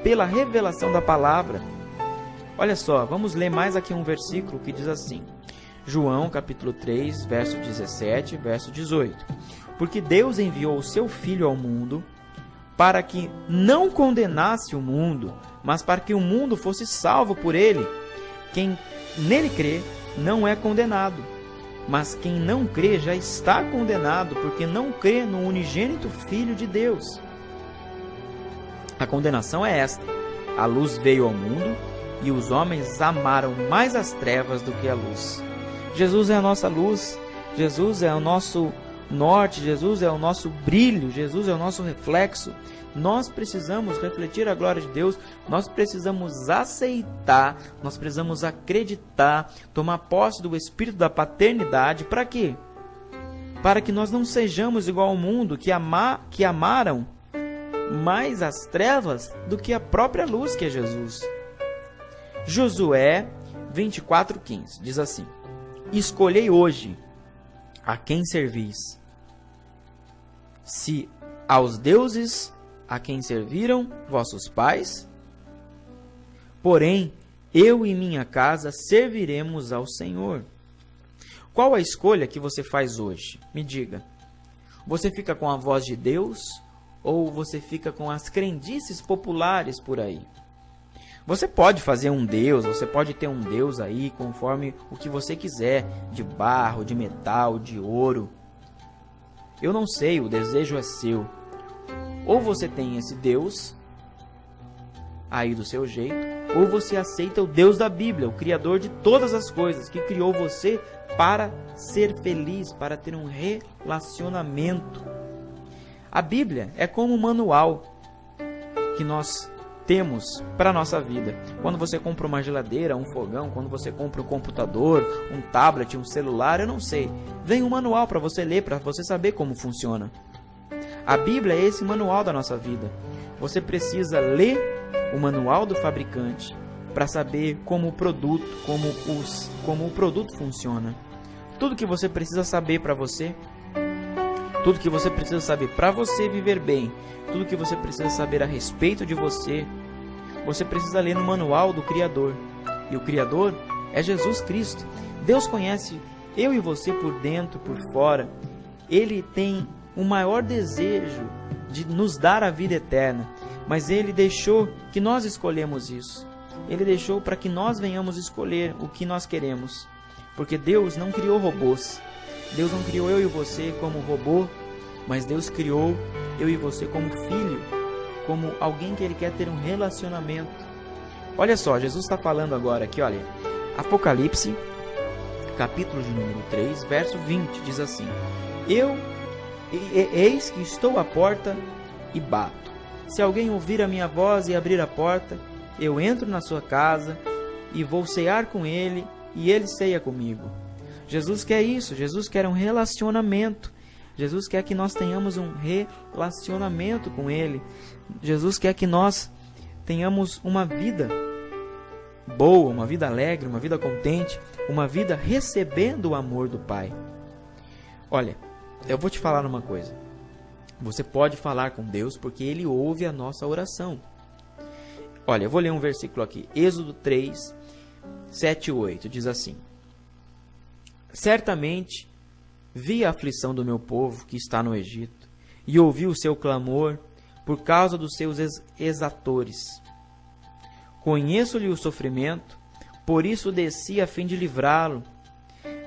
pela revelação da palavra. Olha só, vamos ler mais aqui um versículo que diz assim: João capítulo 3, verso 17, verso 18. Porque Deus enviou o seu Filho ao mundo para que não condenasse o mundo, mas para que o mundo fosse salvo por ele. Quem nele crê não é condenado, mas quem não crê já está condenado, porque não crê no unigênito Filho de Deus. A condenação é esta: a luz veio ao mundo e os homens amaram mais as trevas do que a luz. Jesus é a nossa luz, Jesus é o nosso norte, Jesus é o nosso brilho, Jesus é o nosso reflexo. Nós precisamos refletir a glória de Deus, nós precisamos aceitar, nós precisamos acreditar, tomar posse do Espírito da paternidade. Para quê? Para que nós não sejamos igual ao mundo que amaram mais as trevas do que a própria luz, que é Jesus. Josué 24:15 diz assim: escolhei hoje a quem servis, se aos deuses a quem serviram vossos pais, porém eu e minha casa serviremos ao Senhor. Qual a escolha que você faz hoje? Me diga. Você fica com a voz de Deus ou você fica com as crendices populares por aí? Você pode fazer um Deus, você pode ter um Deus aí conforme o que você quiser, de barro, de metal, de ouro. Eu não sei, o desejo é seu. Ou você tem esse Deus aí do seu jeito, ou você aceita o Deus da Bíblia, o Criador de todas as coisas, que criou você para ser feliz, para ter um relacionamento. A Bíblia é como um manual que nós temos para a nossa vida. Quando você compra uma geladeira, um fogão, quando você compra um computador, um tablet, um celular, eu não sei, vem um manual para você ler, para você saber como funciona. A Bíblia é esse manual da nossa vida. Você precisa ler o manual do fabricante para saber como o produto funciona. Tudo que você precisa saber para você, tudo que você precisa saber para você viver bem, tudo que você precisa saber a respeito de você, você precisa ler no manual do Criador. E o Criador é Jesus Cristo. Deus conhece eu e você por dentro, por fora. Ele tem um maior desejo de nos dar a vida eterna, mas Ele deixou que nós escolhemos isso. Ele deixou para que nós venhamos escolher o que nós queremos, porque Deus não criou robôs. Deus não criou eu e você como robô, mas Deus criou eu e você como filho, como alguém que Ele quer ter um relacionamento. Olha só, Jesus está falando agora aqui, olha, Apocalipse, capítulo de número 3, verso 20, diz assim: Eis que estou à porta e bato. Se alguém ouvir a minha voz e abrir a porta, eu entro na sua casa e vou cear com ele e ele ceia comigo. Jesus quer isso, Jesus quer um relacionamento. Jesus quer que nós tenhamos um relacionamento com Ele. Jesus quer que nós tenhamos uma vida boa, uma vida alegre, uma vida contente, uma vida recebendo o amor do Pai. Olha, eu vou te falar uma coisa. Você pode falar com Deus porque Ele ouve a nossa oração. Olha, eu vou ler um versículo aqui. Êxodo 3, 7 e 8. Diz assim: Certamente vi a aflição do meu povo que está no Egito, e ouvi o seu clamor por causa dos seus exatores. Conheço-lhe o sofrimento, por isso desci a fim de livrá-lo.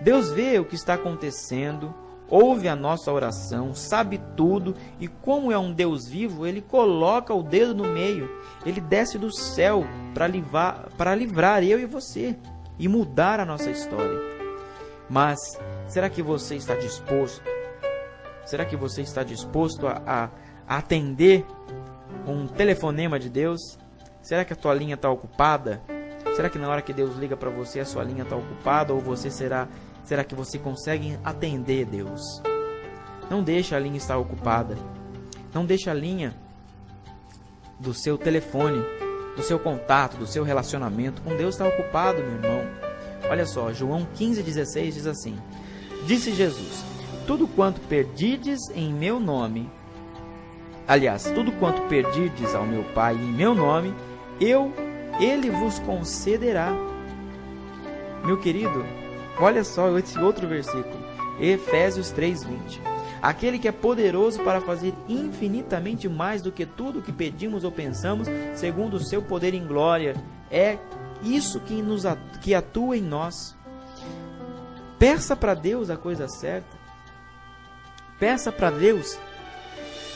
Deus vê o que está acontecendo, ouve a nossa oração, sabe tudo, e como é um Deus vivo, Ele coloca o dedo no meio. Ele desce do céu para livrar eu e você e mudar a nossa história. Mas será que você está disposto? Será que você está disposto a atender um telefonema de Deus? Será que a tua linha está ocupada? Será que na hora que Deus liga para você a sua linha está ocupada? Ou você será que você consegue atender Deus? Não deixe a linha estar ocupada. Não deixe a linha do seu telefone, do seu contato, do seu relacionamento com Deus estar ocupado, meu irmão. Olha só, João 15,16 diz assim: Disse Jesus: Tudo quanto perdides em meu nome, aliás, tudo quanto perdides ao meu Pai em meu nome, Ele vos concederá. Meu querido, olha só esse outro versículo, Efésios 3:20. Aquele que é poderoso para fazer infinitamente mais do que tudo que pedimos ou pensamos, segundo o seu poder em glória, é isso que atua em nós. Peça para Deus a coisa certa. Peça para Deus.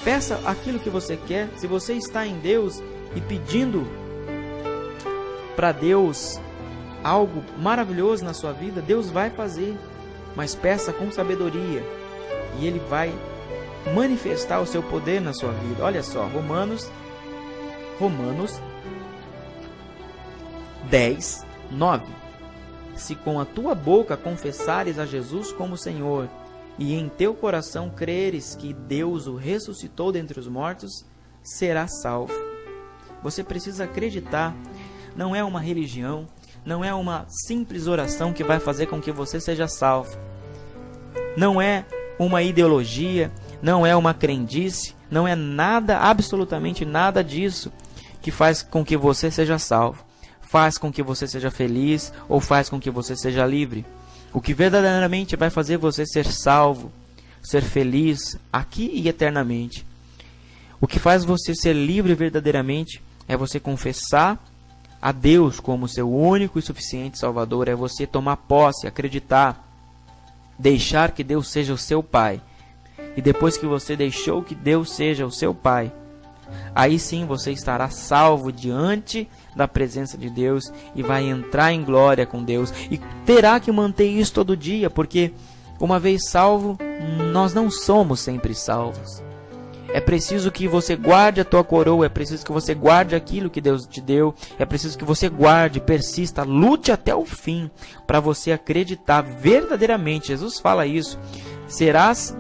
Peça aquilo que você quer. Se você está em Deus e pedindo para Deus algo maravilhoso na sua vida, Deus vai fazer. Mas peça com sabedoria e Ele vai manifestar o seu poder na sua vida. Olha só, Romanos 10, 9. Se com a tua boca confessares a Jesus como Senhor, e em teu coração creres que Deus o ressuscitou dentre os mortos, serás salvo. Você precisa acreditar. Não é uma religião, não é uma simples oração que vai fazer com que você seja salvo. Não é uma ideologia, não é uma crendice, não é nada, absolutamente nada disso que faz com que você seja salvo. Faz com que você seja feliz ou faz com que você seja livre. O que verdadeiramente vai fazer você ser salvo, ser feliz aqui e eternamente. O que faz você ser livre verdadeiramente é você confessar a Deus como seu único e suficiente Salvador. É você tomar posse, acreditar, deixar que Deus seja o seu Pai. E depois que você deixou que Deus seja o seu Pai, aí sim você estará salvo diante da presença de Deus e vai entrar em glória com Deus. E terá que manter isso todo dia, porque uma vez salvo, nós não somos sempre salvos. É preciso que você guarde a tua coroa, é preciso que você guarde aquilo que Deus te deu, é preciso que você guarde, persista, lute até o fim, para você acreditar verdadeiramente. Jesus fala isso: serás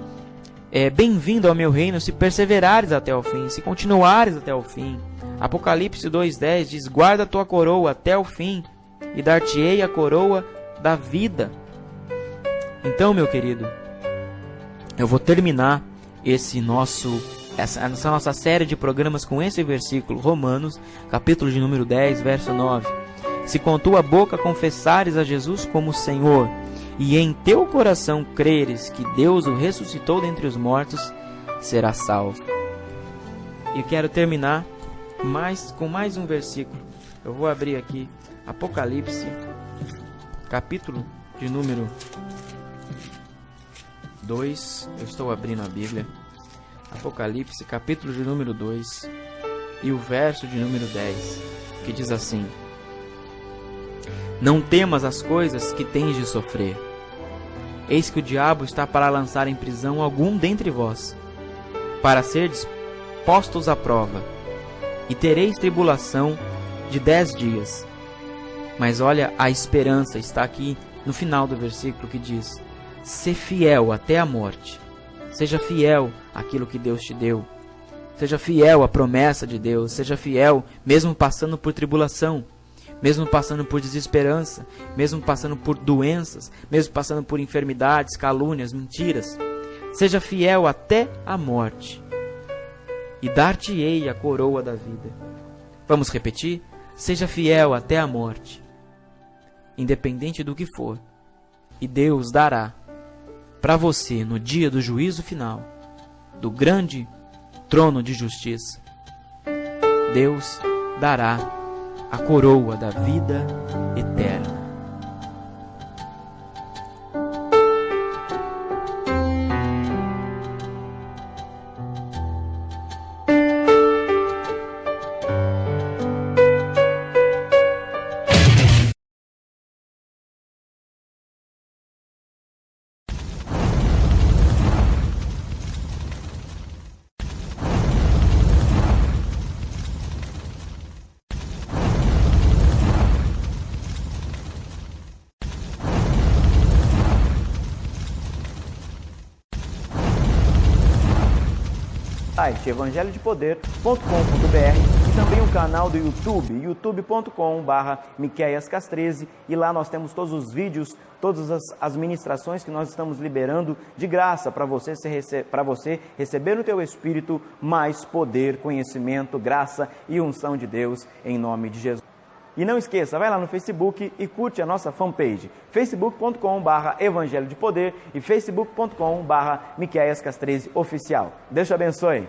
bem-vindo ao meu reino se perseverares até o fim, se continuares até o fim. Apocalipse 2:10 diz: guarda a tua coroa até o fim, e dar-te-ei a coroa da vida. Então, meu querido, eu vou terminar essa nossa série de programas com esse versículo, Romanos, capítulo de número 10, verso 9. Se com tua boca confessares a Jesus como Senhor, e em teu coração creres que Deus o ressuscitou dentre os mortos, será salvo. E quero terminar com mais um versículo. Eu vou abrir aqui Apocalipse, capítulo de número 2. Eu estou abrindo a Bíblia. Apocalipse, capítulo de número 2 e o verso de número 10, que diz assim: Não temas as coisas que tens de sofrer. Eis que o diabo está para lançar em prisão algum dentre vós, para serdes postos à prova, e tereis tribulação de 10 dias. Mas olha, a esperança está aqui no final do versículo, que diz: Sê fiel até a morte. Seja fiel àquilo que Deus te deu. Seja fiel à promessa de Deus. Seja fiel mesmo passando por tribulação, mesmo passando por desesperança, mesmo passando por doenças, mesmo passando por enfermidades, calúnias, mentiras. Seja fiel até a morte, e dar-te-ei a coroa da vida. Vamos repetir? Seja fiel até a morte, independente do que for, e Deus dará para você, no dia do juízo final, do grande trono de justiça, Deus dará a coroa da vida eterna. Site evangelhodepoder.com.br e também o canal do YouTube, youtube.com/miqueiascas13, e lá nós temos todos os vídeos, todas as ministrações que nós estamos liberando de graça para você receber no teu espírito mais poder, conhecimento, graça e unção de Deus em nome de Jesus. E não esqueça, vai lá no Facebook e curte a nossa fanpage, facebook.com/evangelho de poder e facebook.com/miqueiascas13 oficial. Deus te abençoe.